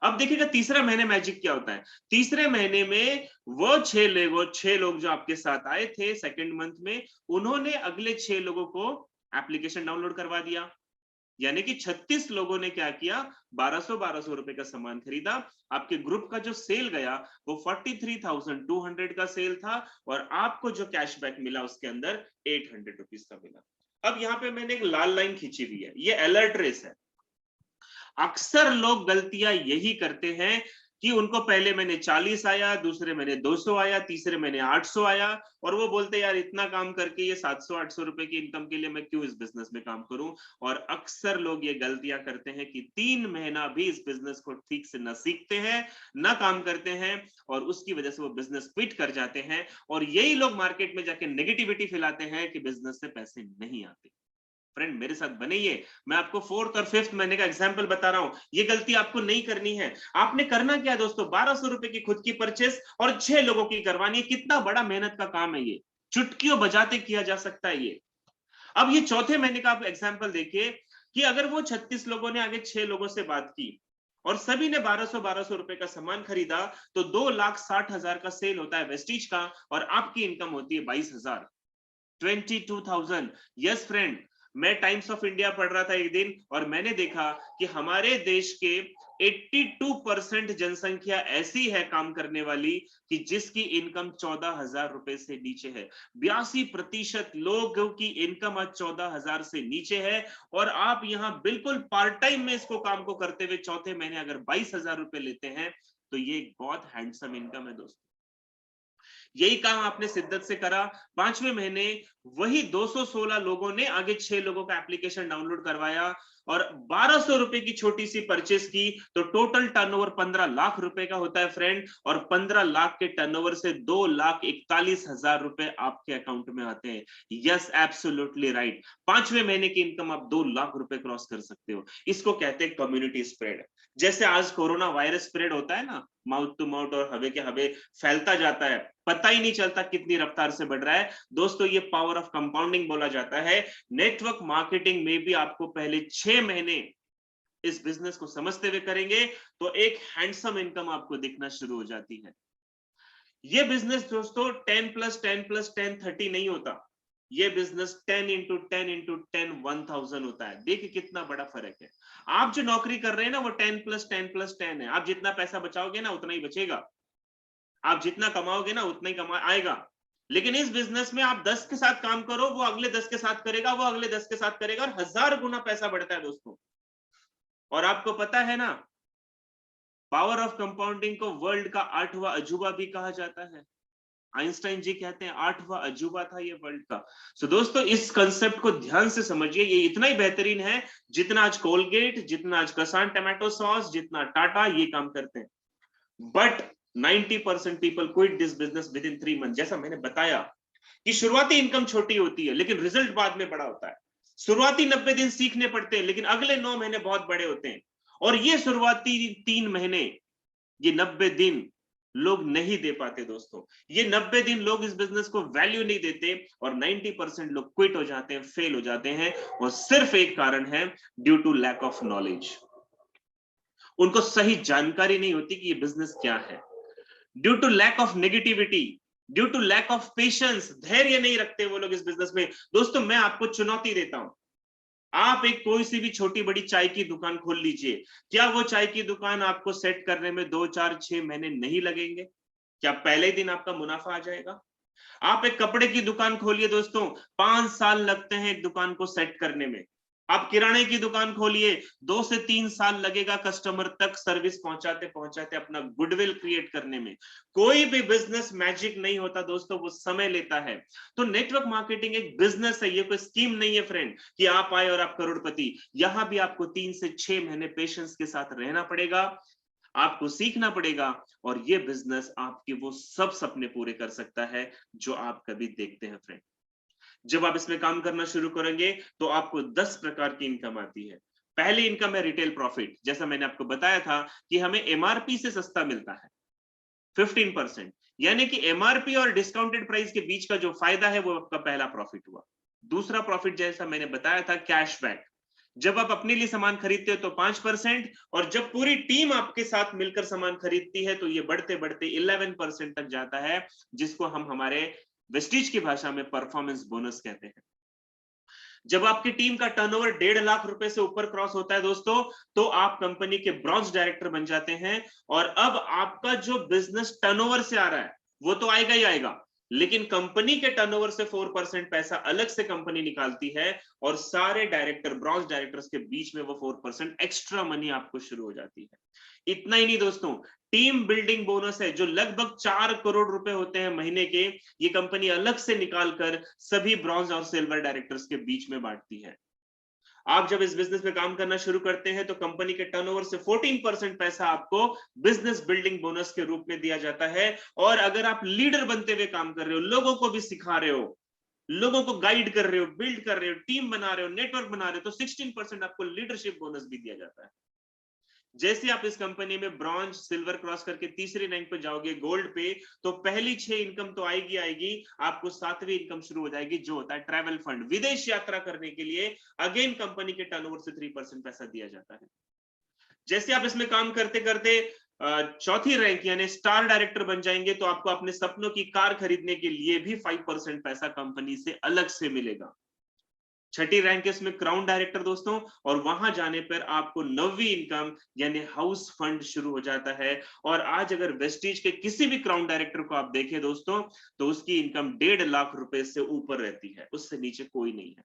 अब देखिएगा तीसरा महीने मैजिक क्या होता है। तीसरे महीने में वो 6 लोग जो आपके साथ आए थे सेकंड मंथ में, उन्होंने अगले 6 लोगों को एप्लीकेशन डाउनलोड करवा दिया। यानी कि 36 लोगों ने क्या किया, 1200 रुपए का सामान खरीदा। आपके ग्रुप का जो सेल गया वो 43,200 का सेल था, और आपको जो कैशबैक मिला उसके अंदर 800 रुपीज का मिला। अब यहाँ पे मैंने एक लाल लाइन खींची हुई है, ये अलर्ट रेस है। अक्सर लोग गलतियां यही करते हैं कि उनको पहले महीने 40 आया, दूसरे महीने 200 आया, तीसरे महीने 800 आया, और वो बोलते यार इतना काम करके ये 700-800 रुपए की इनकम के लिए मैं क्यों इस बिजनेस में काम करूं। और अक्सर लोग ये गलतियां करते हैं कि 3 महीना भी इस बिजनेस को ठीक से न सीखते हैं, न काम करते हैं, और उसकी वजह से वो बिजनेस क्विट कर जाते हैं। और यही लोग मार्केट में जाके नेगेटिविटी फैलाते हैं कि बिजनेस से पैसे नहीं आते। फ्रेंड मेरे साथ बनिए, मैं आपको 4th और 5th महीने का एग्जांपल बता रहा हूं। ये गलती आपको नहीं करनी है। आपने करना क्या दोस्तों, 1200 रुपए की खुद की परचेस और 6 लोगों की करवानी है। कितना बड़ा मेहनत का काम है ये, चुटकियों बजाते किया जा सकता है ये। अब ये चौथे महीने का आप एग्जांपल देखिए कि अगर वो 36 लोगों ने आगे 6 लोगों से बात की और सभी ने 1200 रुपए का सामान खरीदा, तो 2,60,000 का सेल होता है वेस्टीज का, और आपकी इनकम होती है 22,000, 22,000। यस फ्रेंड, मैं टाइम्स ऑफ इंडिया पढ़ रहा था एक दिन, और मैंने देखा कि हमारे देश के 82% जनसंख्या ऐसी है काम करने वाली कि जिसकी इनकम 14,000 रुपए से नीचे है। 82% लोगों की इनकम आज 14,000 से नीचे है, और आप यहाँ बिल्कुल पार्ट टाइम में इसको काम को करते हुए चौथे महीने अगर 22,000 रुपए लेते हैं, तो ये एक बहुत हैंडसम इनकम है दोस्तों। यही काम आपने शिद्दत से करा। 5वें महीने वही 216 लोगों ने आगे 6 लोगों का एप्लीकेशन डाउनलोड करवाया, और 1200 रुपए की छोटी सी परचेस की तो टोटल टर्नओवर 15 लाख रुपए का होता है फ्रेंड, और 15 लाख के टर्नओवर से 2,41,000 रुपए आपके अकाउंट में आते हैं। Yes, absolutely right. 5वें महीने की इनकम आप 2 लाख रुपए क्रॉस कर सकते हो। इसको कहते हैं कम्युनिटी स्प्रेड। जैसे आज कोरोना वायरस स्प्रेड होता है ना, माउथ टू माउथ और हवे के हवे फैलता जाता है, पता ही नहीं चलता कितनी रफ्तार से बढ़ रहा है। दोस्तों ये पावर ऑफ कंपाउंडिंग बोला जाता है। नेटवर्क मार्केटिंग में भी आपको पहले 6 महीने इस बिजनेस को समझते हुए करेंगे तो एक हैंडसम इनकम आपको दिखना शुरू हो जाती है। ये बिजनेस दोस्तों 10 प्लस 10 प्लस 10 30 नहीं होता, ये बिजनेस 10 इंटू 10 इंटू 10 1000 होता है। देखिए कितना बड़ा फर्क है। आप जो नौकरी कर रहे हैं ना वो 10 प्लस 10 प्लस 10 है। आप जितना पैसा बचाओगे ना उतना ही बचेगा, आप जितना कमाओगे ना उतना ही कमा आएगा। लेकिन इस बिजनेस में आप 10 के साथ काम करो, वो अगले 10 के साथ करेगा, वो अगले 10 के साथ करेगा, और 1000 गुना पैसा बढ़ता है दोस्तों। और आपको पता है ना, पावर ऑफ कंपाउंडिंग को वर्ल्ड का 8वां अजूबा भी कहा जाता है। आइंस्टाइन जी कहते हैं 8वां अजूबा था ये वर्ल्ड का। सो दोस्तों इस कंसेप्ट को ध्यान से समझिए, ये इतना ही बेहतरीन है जितना आज कोलगेट, जितना आज कसान टमाटो सॉस, जितना टाटा ये काम करते हैं। But 90% people quit this business with in 3 month. जैसा मैंने बताया कि शुरुआती इनकम छोटी होती है लेकिन रिजल्ट बाद में बड़ा होता है। शुरुआती 90 दिन सीखने पड़ते हैं लेकिन अगले 9 महीने बहुत बड़े होते हैं। और ये शुरुआती 3 महीने, ये 90 दिन लोग नहीं दे पाते दोस्तों। ये 90 दिन लोग इस बिजनेस को वैल्यू नहीं देते और 90% लोग क्विट हो जाते हैं, फेल हो जाते हैं। और सिर्फ एक कारण है, due to lack of knowledge. उनको सही जानकारी नहीं होती कि ये बिजनेस क्या है। Due to lack of negativity, due to lack of patience, धैर्य नहीं रखते वो लोग इस बिजनेस में। दोस्तों मैं आपको चुनौती देता हूं, आप एक कोई सी भी छोटी बड़ी चाय की दुकान खोल लीजिए, क्या वो चाय की दुकान आपको सेट करने में 2 4 6 महीने नहीं लगेंगे? क्या पहले दिन आपका मुनाफा आ जाएगा? आप एक कपड़े की दुकान खोलिए दोस्तों, 5 साल लगते हैं एक दुकान को सेट करने में। आप किराने की दुकान खोलिए, 2 से 3 साल लगेगा कस्टमर तक सर्विस पहुंचाते पहुंचाते अपना गुडविल क्रिएट करने में। कोई भी बिजनेस मैजिक नहीं होता दोस्तों, वो समय लेता है। तो नेटवर्क मार्केटिंग एक बिजनेस है, ये कोई स्कीम नहीं है फ्रेंड कि आप आए और आप करोड़पति। यहां भी आपको 3 से 6 महीने पेशेंस के साथ रहना पड़ेगा, आपको सीखना पड़ेगा, और ये बिजनेस आपके वो सब सपने पूरे कर सकता है जो आप कभी देखते हैं फ्रेंड। जब आप इसमें काम करना शुरू करेंगे तो आपको 10 प्रकार की इनकम आती है। पहली इनकम है रिटेल प्रॉफिट। जैसा मैंने आपको बताया था कि हमें एमआरपी से सस्ता मिलता है 15%, यानी कि एमआरपी और डिस्काउंटेड प्राइस के बीच का जो फायदा है वो आपका पहला प्रॉफिट हुआ। दूसरा प्रॉफिट जैसा मैंने बताया था कैशबैक। जब आप अपने लिए सामान खरीदते हो तो 5%, और जब पूरी टीम आपके साथ मिलकर सामान खरीदती है तो ये बढ़ते बढ़ते 11% तक जाता है, जिसको हम हमारे वेस्टीज की भाषा में परफॉर्मेंस बोनस कहते हैं। जब आपकी टीम का टर्नओवर 1.5 लाख रुपए से ऊपर क्रॉस होता है दोस्तों, तो आप कंपनी के ब्रॉन्ज डायरेक्टर बन जाते हैं। और अब आपका जो बिजनेस टर्नओवर से आ रहा है वो तो आएगा ही आएगा, लेकिन कंपनी के टर्नओवर से 4% पैसा अलग से कंपनी निकालती है, और सारे डायरेक्टर, ब्रॉन्ज डायरेक्टर्स के बीच में वो 4% एक्स्ट्रा मनी आपको शुरू हो जाती है। इतना ही नहीं दोस्तों, टीम बिल्डिंग बोनस है जो लगभग 4 करोड़ रुपए होते हैं महीने के, ये कंपनी अलग से निकालकर सभी ब्रॉन्ज और सिल्वर डायरेक्टर्स के बीच में बांटती है। आप जब इस बिजनेस में काम करना शुरू करते हैं तो कंपनी के टर्नओवर से 14% पैसा आपको बिजनेस बिल्डिंग बोनस के रूप में दिया जाता है। और अगर आप लीडर बनते हुए काम कर रहे हो, लोगों को भी सिखा रहे हो, लोगों को गाइड कर रहे हो, बिल्ड कर रहे हो, टीम बना रहे हो, नेटवर्क बना रहे हो, तो 16% आपको लीडरशिप बोनस भी दिया जाता है। जैसे आप इस कंपनी में ब्रॉन्ज सिल्वर क्रॉस करके तीसरी रैंक पे जाओगे, गोल्ड पे, तो पहली 6 इनकम तो आएगी आएगी, आपको 7वीं इनकम शुरू हो जाएगी जो होता है ट्रैवल फंड। विदेश यात्रा करने के लिए अगेन कंपनी के टर्नओवर से 3% पैसा दिया जाता है। जैसे आप इसमें काम करते करते चौथी रैंक यानी स्टार डायरेक्टर बन जाएंगे तो आपको अपने सपनों की कार खरीदने के लिए भी 5% पैसा कंपनी से अलग से मिलेगा। छठी रैंक इसमें क्राउन डायरेक्टर दोस्तों, और वहां जाने पर आपको 9वीं इनकम यानी हाउस फंड शुरू हो जाता है। और आज अगर वेस्टीज के किसी भी क्राउन डायरेक्टर को आप देखें दोस्तों, तो उसकी इनकम 1.5 लाख रुपए से ऊपर रहती है, उससे नीचे कोई नहीं है।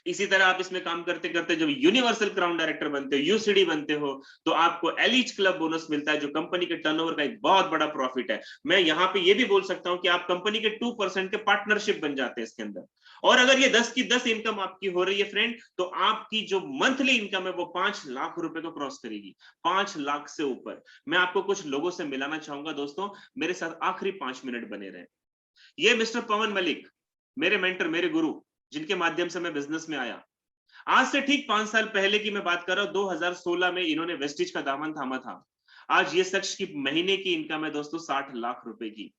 इसी तरह आप इसमें काम करते करते जब यूनिवर्सल क्राउन डायरेक्टर बनते हो, यूसीडी बनते हो, तो आपको एलिट क्लब बोनस मिलता है, जो कंपनी के टर्नओवर का एक बहुत बड़ा प्रॉफिट है। मैं यहाँ पे ये भी बोल सकता हूँ कि आप कंपनी के 2% के पार्टनरशिप बन जाते हैं इसके अंदर। और अगर ये 10 की 10 इनकम आपकी हो रही है फ्रेंड, तो आपकी जो मंथली इनकम है वो 5 लाख रुपए को क्रॉस करेगी, 5 लाख से ऊपर। मैं आपको कुछ लोगों से मिलाना चाहूंगा दोस्तों, मेरे साथ आखिरी 5 मिनट बने रहे। ये मिस्टर पवन मलिक, मेरे मेंटर, मेरे गुरु, जिनके माध्यम से मैं बिजनेस में आया। आज से ठीक 5 साल पहले की मैं बात कर रहा हूं, 2016 में इन्होंने वेस्टिज का दामन थामा था। आज ये शख्स की महीने की इनकम है दोस्तों 60 लाख रुपए की।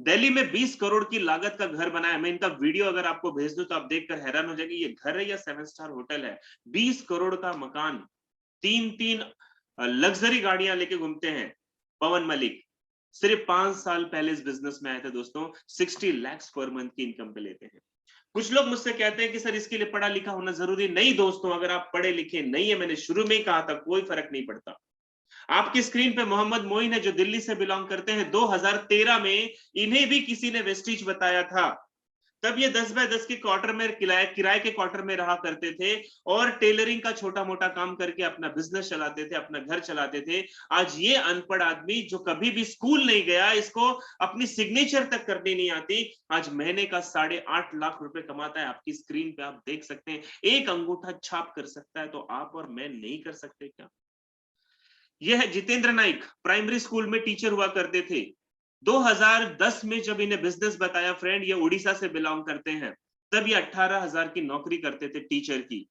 दिल्ली में 20 करोड़ की लागत का घर बनाया। मैं इनका वीडियो अगर आपको भेज दूं तो आप देखकर हैरान हो जाएंगे, ये घर है या 7 स्टार होटल है। 20 करोड़ का मकान, 3-3 लग्जरी गाड़ियां लेके घूमते हैं पवन मलिक। सिर्फ 5 साल पहले इस बिजनेस में आए थे दोस्तों, 60 लाख पर मंथ की इनकम पे लेते हैं। कुछ लोग मुझसे कहते हैं कि सर इसके लिए पढ़ा लिखा होना जरूरी नहीं। दोस्तों, अगर आप पढ़े लिखे नहीं है, मैंने शुरू में ही कहा था, कोई फर्क नहीं पड़ता। आपकी स्क्रीन पे मोहम्मद मोइन है, जो दिल्ली से बिलोंग करते हैं। 2013 में इन्हें भी किसी ने वेस्टिज बताया था। तब ये 10 बाय 10 के क्वार्टर में, किराए के क्वार्टर में रहा करते थे और टेलरिंग का छोटा मोटा काम करके अपना बिजनेस चलाते थे, अपना घर चलाते थे। आज ये अनपढ़ आदमी, जो कभी भी स्कूल नहीं गया, इसको अपनी सिग्नेचर तक करनी नहीं आती, आज महीने का 8.5 लाख रुपए कमाता है। आपकी स्क्रीन पे आप देख सकते हैं, एक अंगूठा छाप कर सकता है, तो आप और मैं नहीं कर सकते क्या? यह है जितेंद्र नाइक, प्राइमरी स्कूल में टीचर हुआ करते थे। 2010 में जब इन्हें बिजनेस बताया फ्रेंड, ये उड़ीसा से बिलोंग करते हैं, तब ये 18,000 की नौकरी करते थे टीचर की।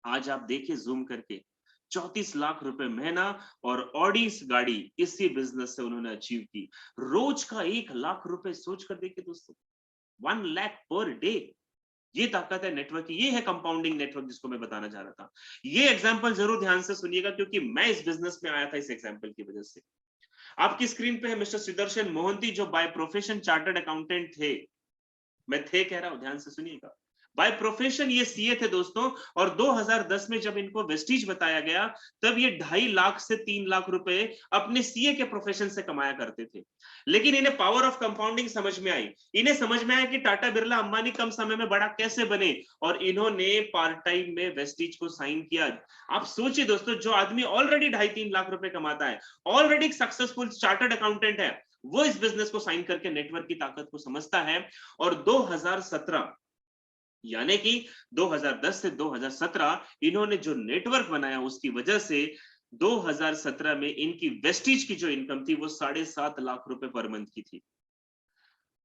आज आप देखिए जूम करके, 34 लाख रुपए महीना और ऑडीज गाड़ी इसी बिजनेस से उन्होंने अचीव की। रोज का 1 लाख रुपए सोच कर देखिए दोस्तों, 1 लाख पर डे। ये ताकत है नेटवर्क की, ये है कंपाउंडिंग नेटवर्क जिसको मैं बताना चाह रहा था। ये एग्जांपल जरूर ध्यान से सुनिएगा, क्योंकि मैं इस बिजनेस में आया था इस एग्जांपल की वजह से। आपकी स्क्रीन पे है मिस्टर सुदर्शन मोहंती, जो बाय प्रोफेशन चार्टर्ड अकाउंटेंट थे। मैं थे कह रहा हूं, ध्यान से सुनिएगा। बाय प्रोफेशन ये सीए थे दोस्तों, और 2010 में जब इनको वेस्टिज बताया गया, तब ये 2.5 लाख से 3 लाख रुपए अपने सीए के प्रोफेशन से कमाया करते थे। लेकिन इन्हें पावर ऑफ कंपाउंडिंग समझ में आई। इन्हें समझ में आया कि टाटा बिरला अंबानी कम समय में बड़ा कैसे बने, और इन्होंने पार्ट टाइम में वेस्टिज को साइन किया। आप सोचिए दोस्तों, जो आदमी ऑलरेडी 2.5-3 लाख रुपए कमाता है, ऑलरेडी सक्सेसफुल चार्टर्ड अकाउंटेंट है, वो इस बिजनेस को साइन करके नेटवर्क की ताकत को समझता है। और 2017, यानी कि 2010 से 2017 इन्होंने जो नेटवर्क बनाया, उसकी वजह से 2017 में इनकी वेस्टिज की जो इनकम थी वो 7.5 लाख रुपए पर मंथ की थी।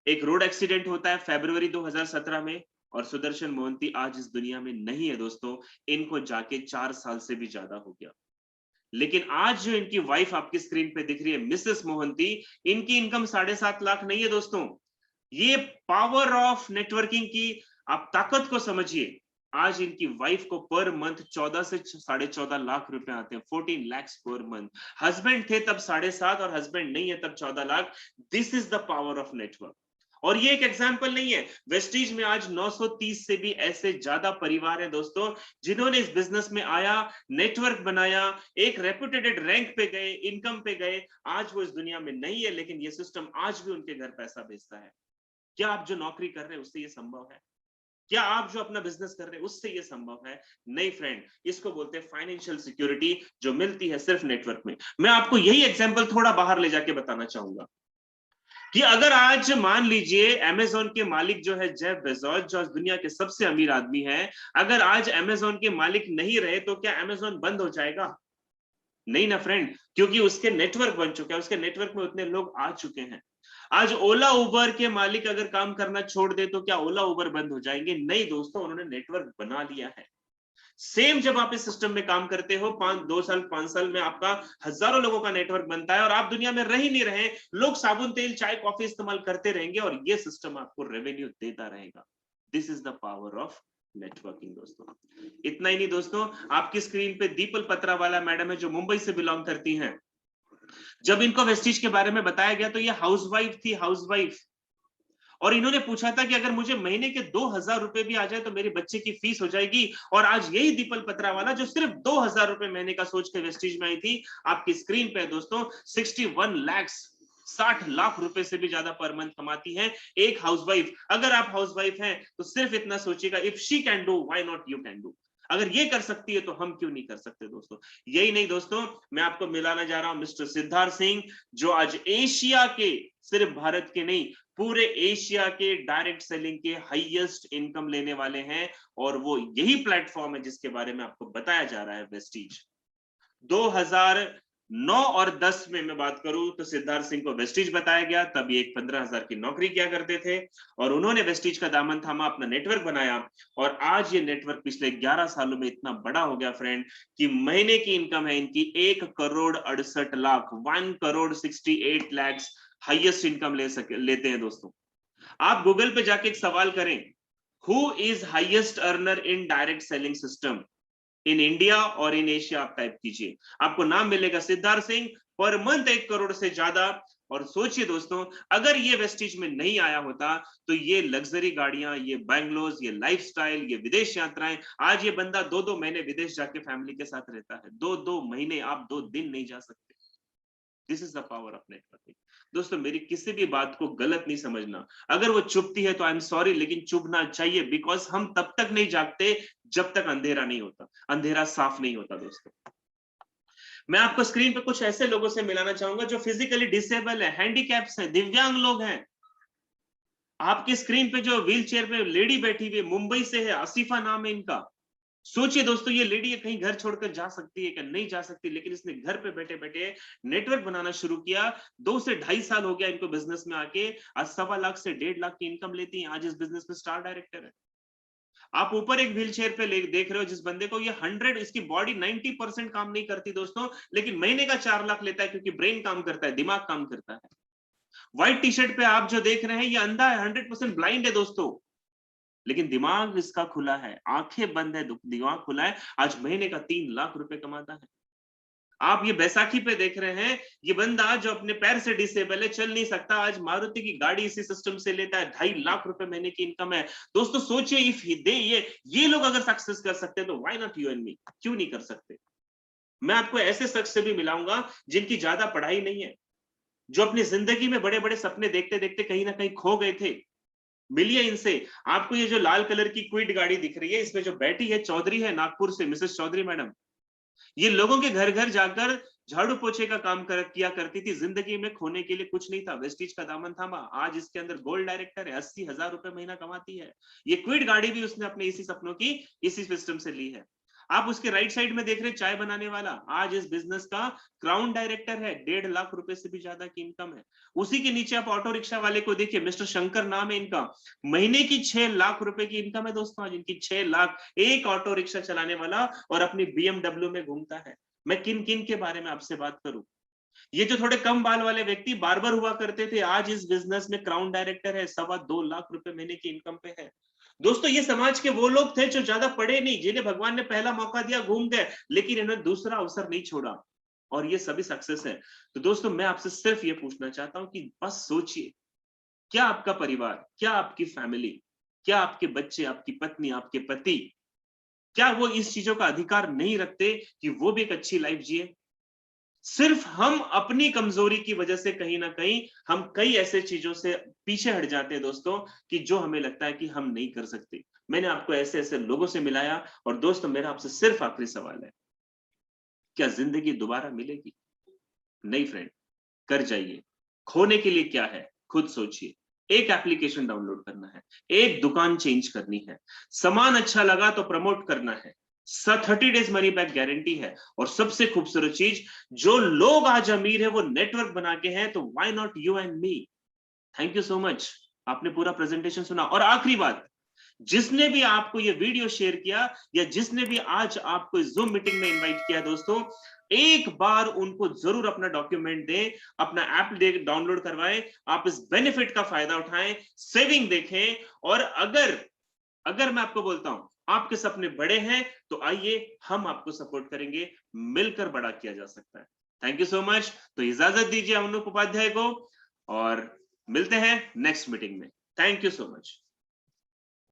एक रोड एक्सीडेंट होता है फरवरी 2017 में, और सुदर्शन मोहंती आज इस दुनिया में नहीं है दोस्तों। इनको जाके 4 साल से भी ज्यादा हो गया। लेकिन आज जो इनकी वाइफ आपकी स्क्रीन पे दिख रही है, मिसेस मोहंती, इनकी इनकम 7.5 लाख नहीं है दोस्तों। ये पावर ऑफ नेटवर्किंग की आप ताकत को समझिए। आज इनकी वाइफ को पर मंथ 14 से 14.5 लाख रुपए आते हैं, 14 lakhs पर मंथ। हस्बैंड थे तब 7.5, और हस्बैंड नहीं है तब 14 lakh. This is the power of network. और ये एक एग्जांपल नहीं है, वेस्टिज में आज 930 से भी ऐसे ज्यादा परिवार हैं दोस्तों, जिन्होंने इस बिजनेस में आया, नेटवर्क बनाया, एक रेपुटेटेड रैंक पे गए, इनकम पे गए। आज वो इस दुनिया में नहीं है, लेकिन ये सिस्टम आज भी उनके घर पैसा भेजता है। क्या आप जो नौकरी कर रहे हैं उससे ये संभव है? क्या आप जो अपना बिजनेस कर रहे हैं उससे ये संभव है? नहीं फ्रेंड, इसको बोलते हैं फाइनेंशियल सिक्योरिटी, जो मिलती है सिर्फ नेटवर्क में। मैं आपको यही एग्जांपल थोड़ा बाहर ले जाके बताना चाहूंगा कि अगर आज मान लीजिए अमेज़न के मालिक जो है जेफ बेजोस, जो आज दुनिया के सबसे अमीर आदमी है, अगर आज अमेज़न के मालिक नहीं रहे, तो क्या अमेज़न बंद हो जाएगा? नहीं ना फ्रेंड, क्योंकि उसके नेटवर्क बन चुके हैं, उसके नेटवर्क में उतने लोग आ चुके हैं। आज ओला उबर के मालिक अगर काम करना छोड़ दे, तो क्या ओला उबर बंद हो जाएंगे? नहीं दोस्तों, उन्होंने नेटवर्क बना लिया है। सेम जब आप इस सिस्टम में काम करते हो, 2 साल 5 साल में आपका हजारों लोगों का नेटवर्क बनता है, और आप दुनिया में रह ही नहीं रहे, लोग साबुन तेल चाय कॉफी इस्तेमाल करते रहेंगे, और ये सिस्टम आपको रेवेन्यू देता रहेगा। This is the power of networking दोस्तों। इतना ही नहीं दोस्तों, आपकी स्क्रीन पे दीपल पत्रावाला मैडम है, जो मुंबई से बिलोंग करती हैं। जब इनको वेस्टिज के बारे में बताया गया, तो ये हाउसवाइफ थी, हाउसवाइफ। और इन्होंने पूछा था कि अगर मुझे महीने के 2,000 रुपए भी आ जाए तो मेरे बच्चे की फीस हो जाएगी। और आज यही दीपल पत्रावाला, जो सिर्फ 2,000 रुपए महीने का सोच के वेस्टिज में आई थी, आपकी स्क्रीन पे दोस्तों 61 lakhs 60 लाख रुपए से भी ज्यादा पर मंथ कमाती है एक हाउसवाइफ। अगर आप हाउसवाइफ हैं तो सिर्फ इतना सोचिएगा, if she can do why not you can do. अगर ये कर सकती है तो हम क्यों नहीं कर सकते दोस्तों। यही नहीं दोस्तों, मैं आपको मिलाना जा रहा हूं मिस्टर सिद्धार्थ सिंह, जो आज एशिया के, सिर्फ भारत के नहीं, पूरे एशिया के डायरेक्ट सेलिंग के हाईएस्ट इनकम लेने वाले हैं। और वो यही प्लेटफॉर्म है जिसके बारे में आपको बताया जा रहा है, वेस्टीज। 2009 और 10 में मैं बात करूं तो सिद्धार्थ सिंह को वेस्टीज बताया गया, तब ये एक 15,000 की नौकरी किया करते थे और उन्होंने वेस्टीज का दामन थामा, अपना नेटवर्क बनाया और आज ये नेटवर्क पिछले 11 सालों में इतना बड़ा हो गया फ्रेंड कि महीने की इनकम है इनकी 1,68,00,000, 1,68,00,000 हाईएस्ट इनकम लेते हैं दोस्तों। आप गूगल पे जाके एक सवाल करें, who is highest earner in direct selling system in India और इन एशिया, आप टाइप कीजिए, आपको नाम मिलेगा सिद्धार्थ सिंह, पर मंथ 1 करोड़ से ज्यादा। और सोचिए दोस्तों, अगर ये वेस्टीज में नहीं आया होता तो ये लग्जरी गाड़ियां, ये बैंगलोर, ये लाइफस्टाइल, ये विदेश यात्राएं, आज ये बंदा 2-2 महीने विदेश जाके फैमिली के साथ रहता है। 2-2 महीने, आप 2 दिन नहीं जा सकते। This is the power of networking दोस्तों। मेरी किसी भी बात को गलत नहीं समझना, अगर वो चुभती है तो आई एम सॉरी, लेकिन चुभना चाहिए, बिकॉज हम तब तक नहीं जागते जब तक अंधेरा नहीं होता, अंधेरा साफ नहीं होता दोस्तों। मैं आपको स्क्रीन पे कुछ ऐसे लोगों से मिलाना चाहूंगा जो फिजिकली डिसेबल है, हैंडीकैप्स हैं, दिव्यांग लोग हैं। आपकी स्क्रीन पे जो व्हील चेयर पे लेडी बैठी हुई मुंबई से है, आसिफा नाम है इनका। सोचिए दोस्तों, ये लेडी कहीं घर छोड़कर जा सकती है क्या? नहीं जा सकती, लेकिन इसने घर पे बैठे बैठे नेटवर्क बनाना शुरू किया। 2 से 2.5 साल हो गया इनको बिजनेस में आके, आज 1.25 लाख से 1.5 लाख की इनकम लेती है। आज इस बिजनेस में स्टार डायरेक्टर है। आप ऊपर एक व्हील चेयर पे देख रहे हो जिस बंदे को, ये 100, इसकी बॉडी 90% काम नहीं करती दोस्तों, लेकिन महीने का 4 लाख लेता है क्योंकि ब्रेन काम करता है, दिमाग काम करता है। व्हाइट टी शर्ट पे आप जो देख रहे हैं, ये अंधा है, 100% ब्लाइंड है दोस्तों, लेकिन दिमाग इसका खुला है, आंखें बंद है, दिमाग खुला है। आज महीने का 3 लाख रुपए कमाता है। आप ये बैसाखी पे देख रहे हैं, ये बंदा जो अपने पैर से डिसेबल है, चल नहीं सकता, आज मारुति की गाड़ी इसी सिस्टम से लेता है। 2.5 लाख रुपए महीने की इनकम है दोस्तों। सोचिए, इफ दे ये लोग अगर सक्सेस कर सकते हैं तो why not you and me, क्यों नहीं कर सकते। मैं आपको ऐसे शख्स से भी मिलाऊंगा जिनकी ज्यादा पढ़ाई नहीं है, जो अपनी जिंदगी में बड़े बड़े सपने देखते देखते कहीं ना कहीं खो गए थे। मिलिए इनसे। आपको ये जो लाल कलर की क्विड गाड़ी दिख रही है, इसमें जो बैठी है चौधरी है, नागपुर से मिसेस चौधरी मैडम। ये लोगों के घर घर जाकर झाड़ू पोछे का काम किया करती थी, जिंदगी में खोने के लिए कुछ नहीं था, वेस्टीज का दामन थामा। आज इसके अंदर गोल्ड डायरेक्टर है, 80,000 रुपए महीना कमाती है। ये क्विड गाड़ी भी उसने अपने इसी सपनों की, इसी सिस्टम से ली है। आप उसके राइट साइड में देख रहे हैं चाय बनाने वाला, आज इस बिजनेस का क्राउन डायरेक्टर है, 1.5 लाख रुपए से भी ज्यादा की इनकम है। उसी के नीचे आप ऑटो रिक्शा वाले को देखिए, मिस्टर शंकर नाम है इनका, महीने की 6 लाख रुपए की इनकम है दोस्तों आज इनकी, 6 लाख। एक ऑटो रिक्शा चलाने वाला और अपनी BMW में घूमता है। मैं किन किन के बारे में आपसे बात करूं। ये जो थोड़े कम बाल वाले व्यक्ति बार्बर हुआ करते थे, आज इस बिजनेस में क्राउन डायरेक्टर है, 2.25 लाख रुपए महीने की इनकम पे है। दोस्तों, ये समाज के वो लोग थे जो ज्यादा पढ़े नहीं, जिन्हें भगवान ने पहला मौका दिया, घूम गए, लेकिन इन्होंने दूसरा अवसर नहीं छोड़ा, और ये सभी सक्सेस है। तो दोस्तों, मैं आपसे सिर्फ ये पूछना चाहता हूं कि बस सोचिए, क्या आपका परिवार, क्या आपकी फैमिली, क्या आपके बच्चे, आपकी पत्नी, आपके पति, क्या वो इस चीजों का अधिकार नहीं रखते कि वो भी एक अच्छी लाइफ जिए? सिर्फ हम अपनी कमजोरी की वजह से कहीं ना कहीं हम कई ऐसे चीजों से पीछे हट जाते हैं दोस्तों, कि जो हमें लगता है कि हम नहीं कर सकते। मैंने आपको ऐसे ऐसे लोगों से मिलाया, और दोस्तों मेरा आपसे सिर्फ आखिरी सवाल है, क्या जिंदगी दोबारा मिलेगी? नहीं फ्रेंड, कर जाइए। खोने के लिए क्या है, खुद सोचिए। एक एप्लीकेशन डाउनलोड करना है, एक दुकान चेंज करनी है, सामान अच्छा लगा तो प्रमोट करना है, 30 डेज मनी बैक गारंटी है, और सबसे खूबसूरत चीज, जो लोग आज अमीर है वो नेटवर्क बना के हैं, तो why not you and me. Thank you so much, आपने पूरा प्रेजेंटेशन सुना। और आखिरी बात, जिसने भी आपको ये वीडियो शेयर किया, या जिसने भी आज आपको इस जूम मीटिंग में इनवाइट किया दोस्तों, एक बार उनको जरूर अपना डॉक्यूमेंट दें, अपना ऐप डाउनलोड करवाएं, आप इस बेनिफिट का फायदा उठाएं, सेविंग देखें। और अगर मैं आपको बोलता हूं आपके सपने बड़े हैं, तो आइए हम आपको सपोर्ट करेंगे, मिलकर बड़ा किया जा सकता है। Thank you so much. तो इजाजत दीजिए अनुप उपाध्याय को, और मिलते हैं नेक्स्ट मीटिंग में। Thank you so much.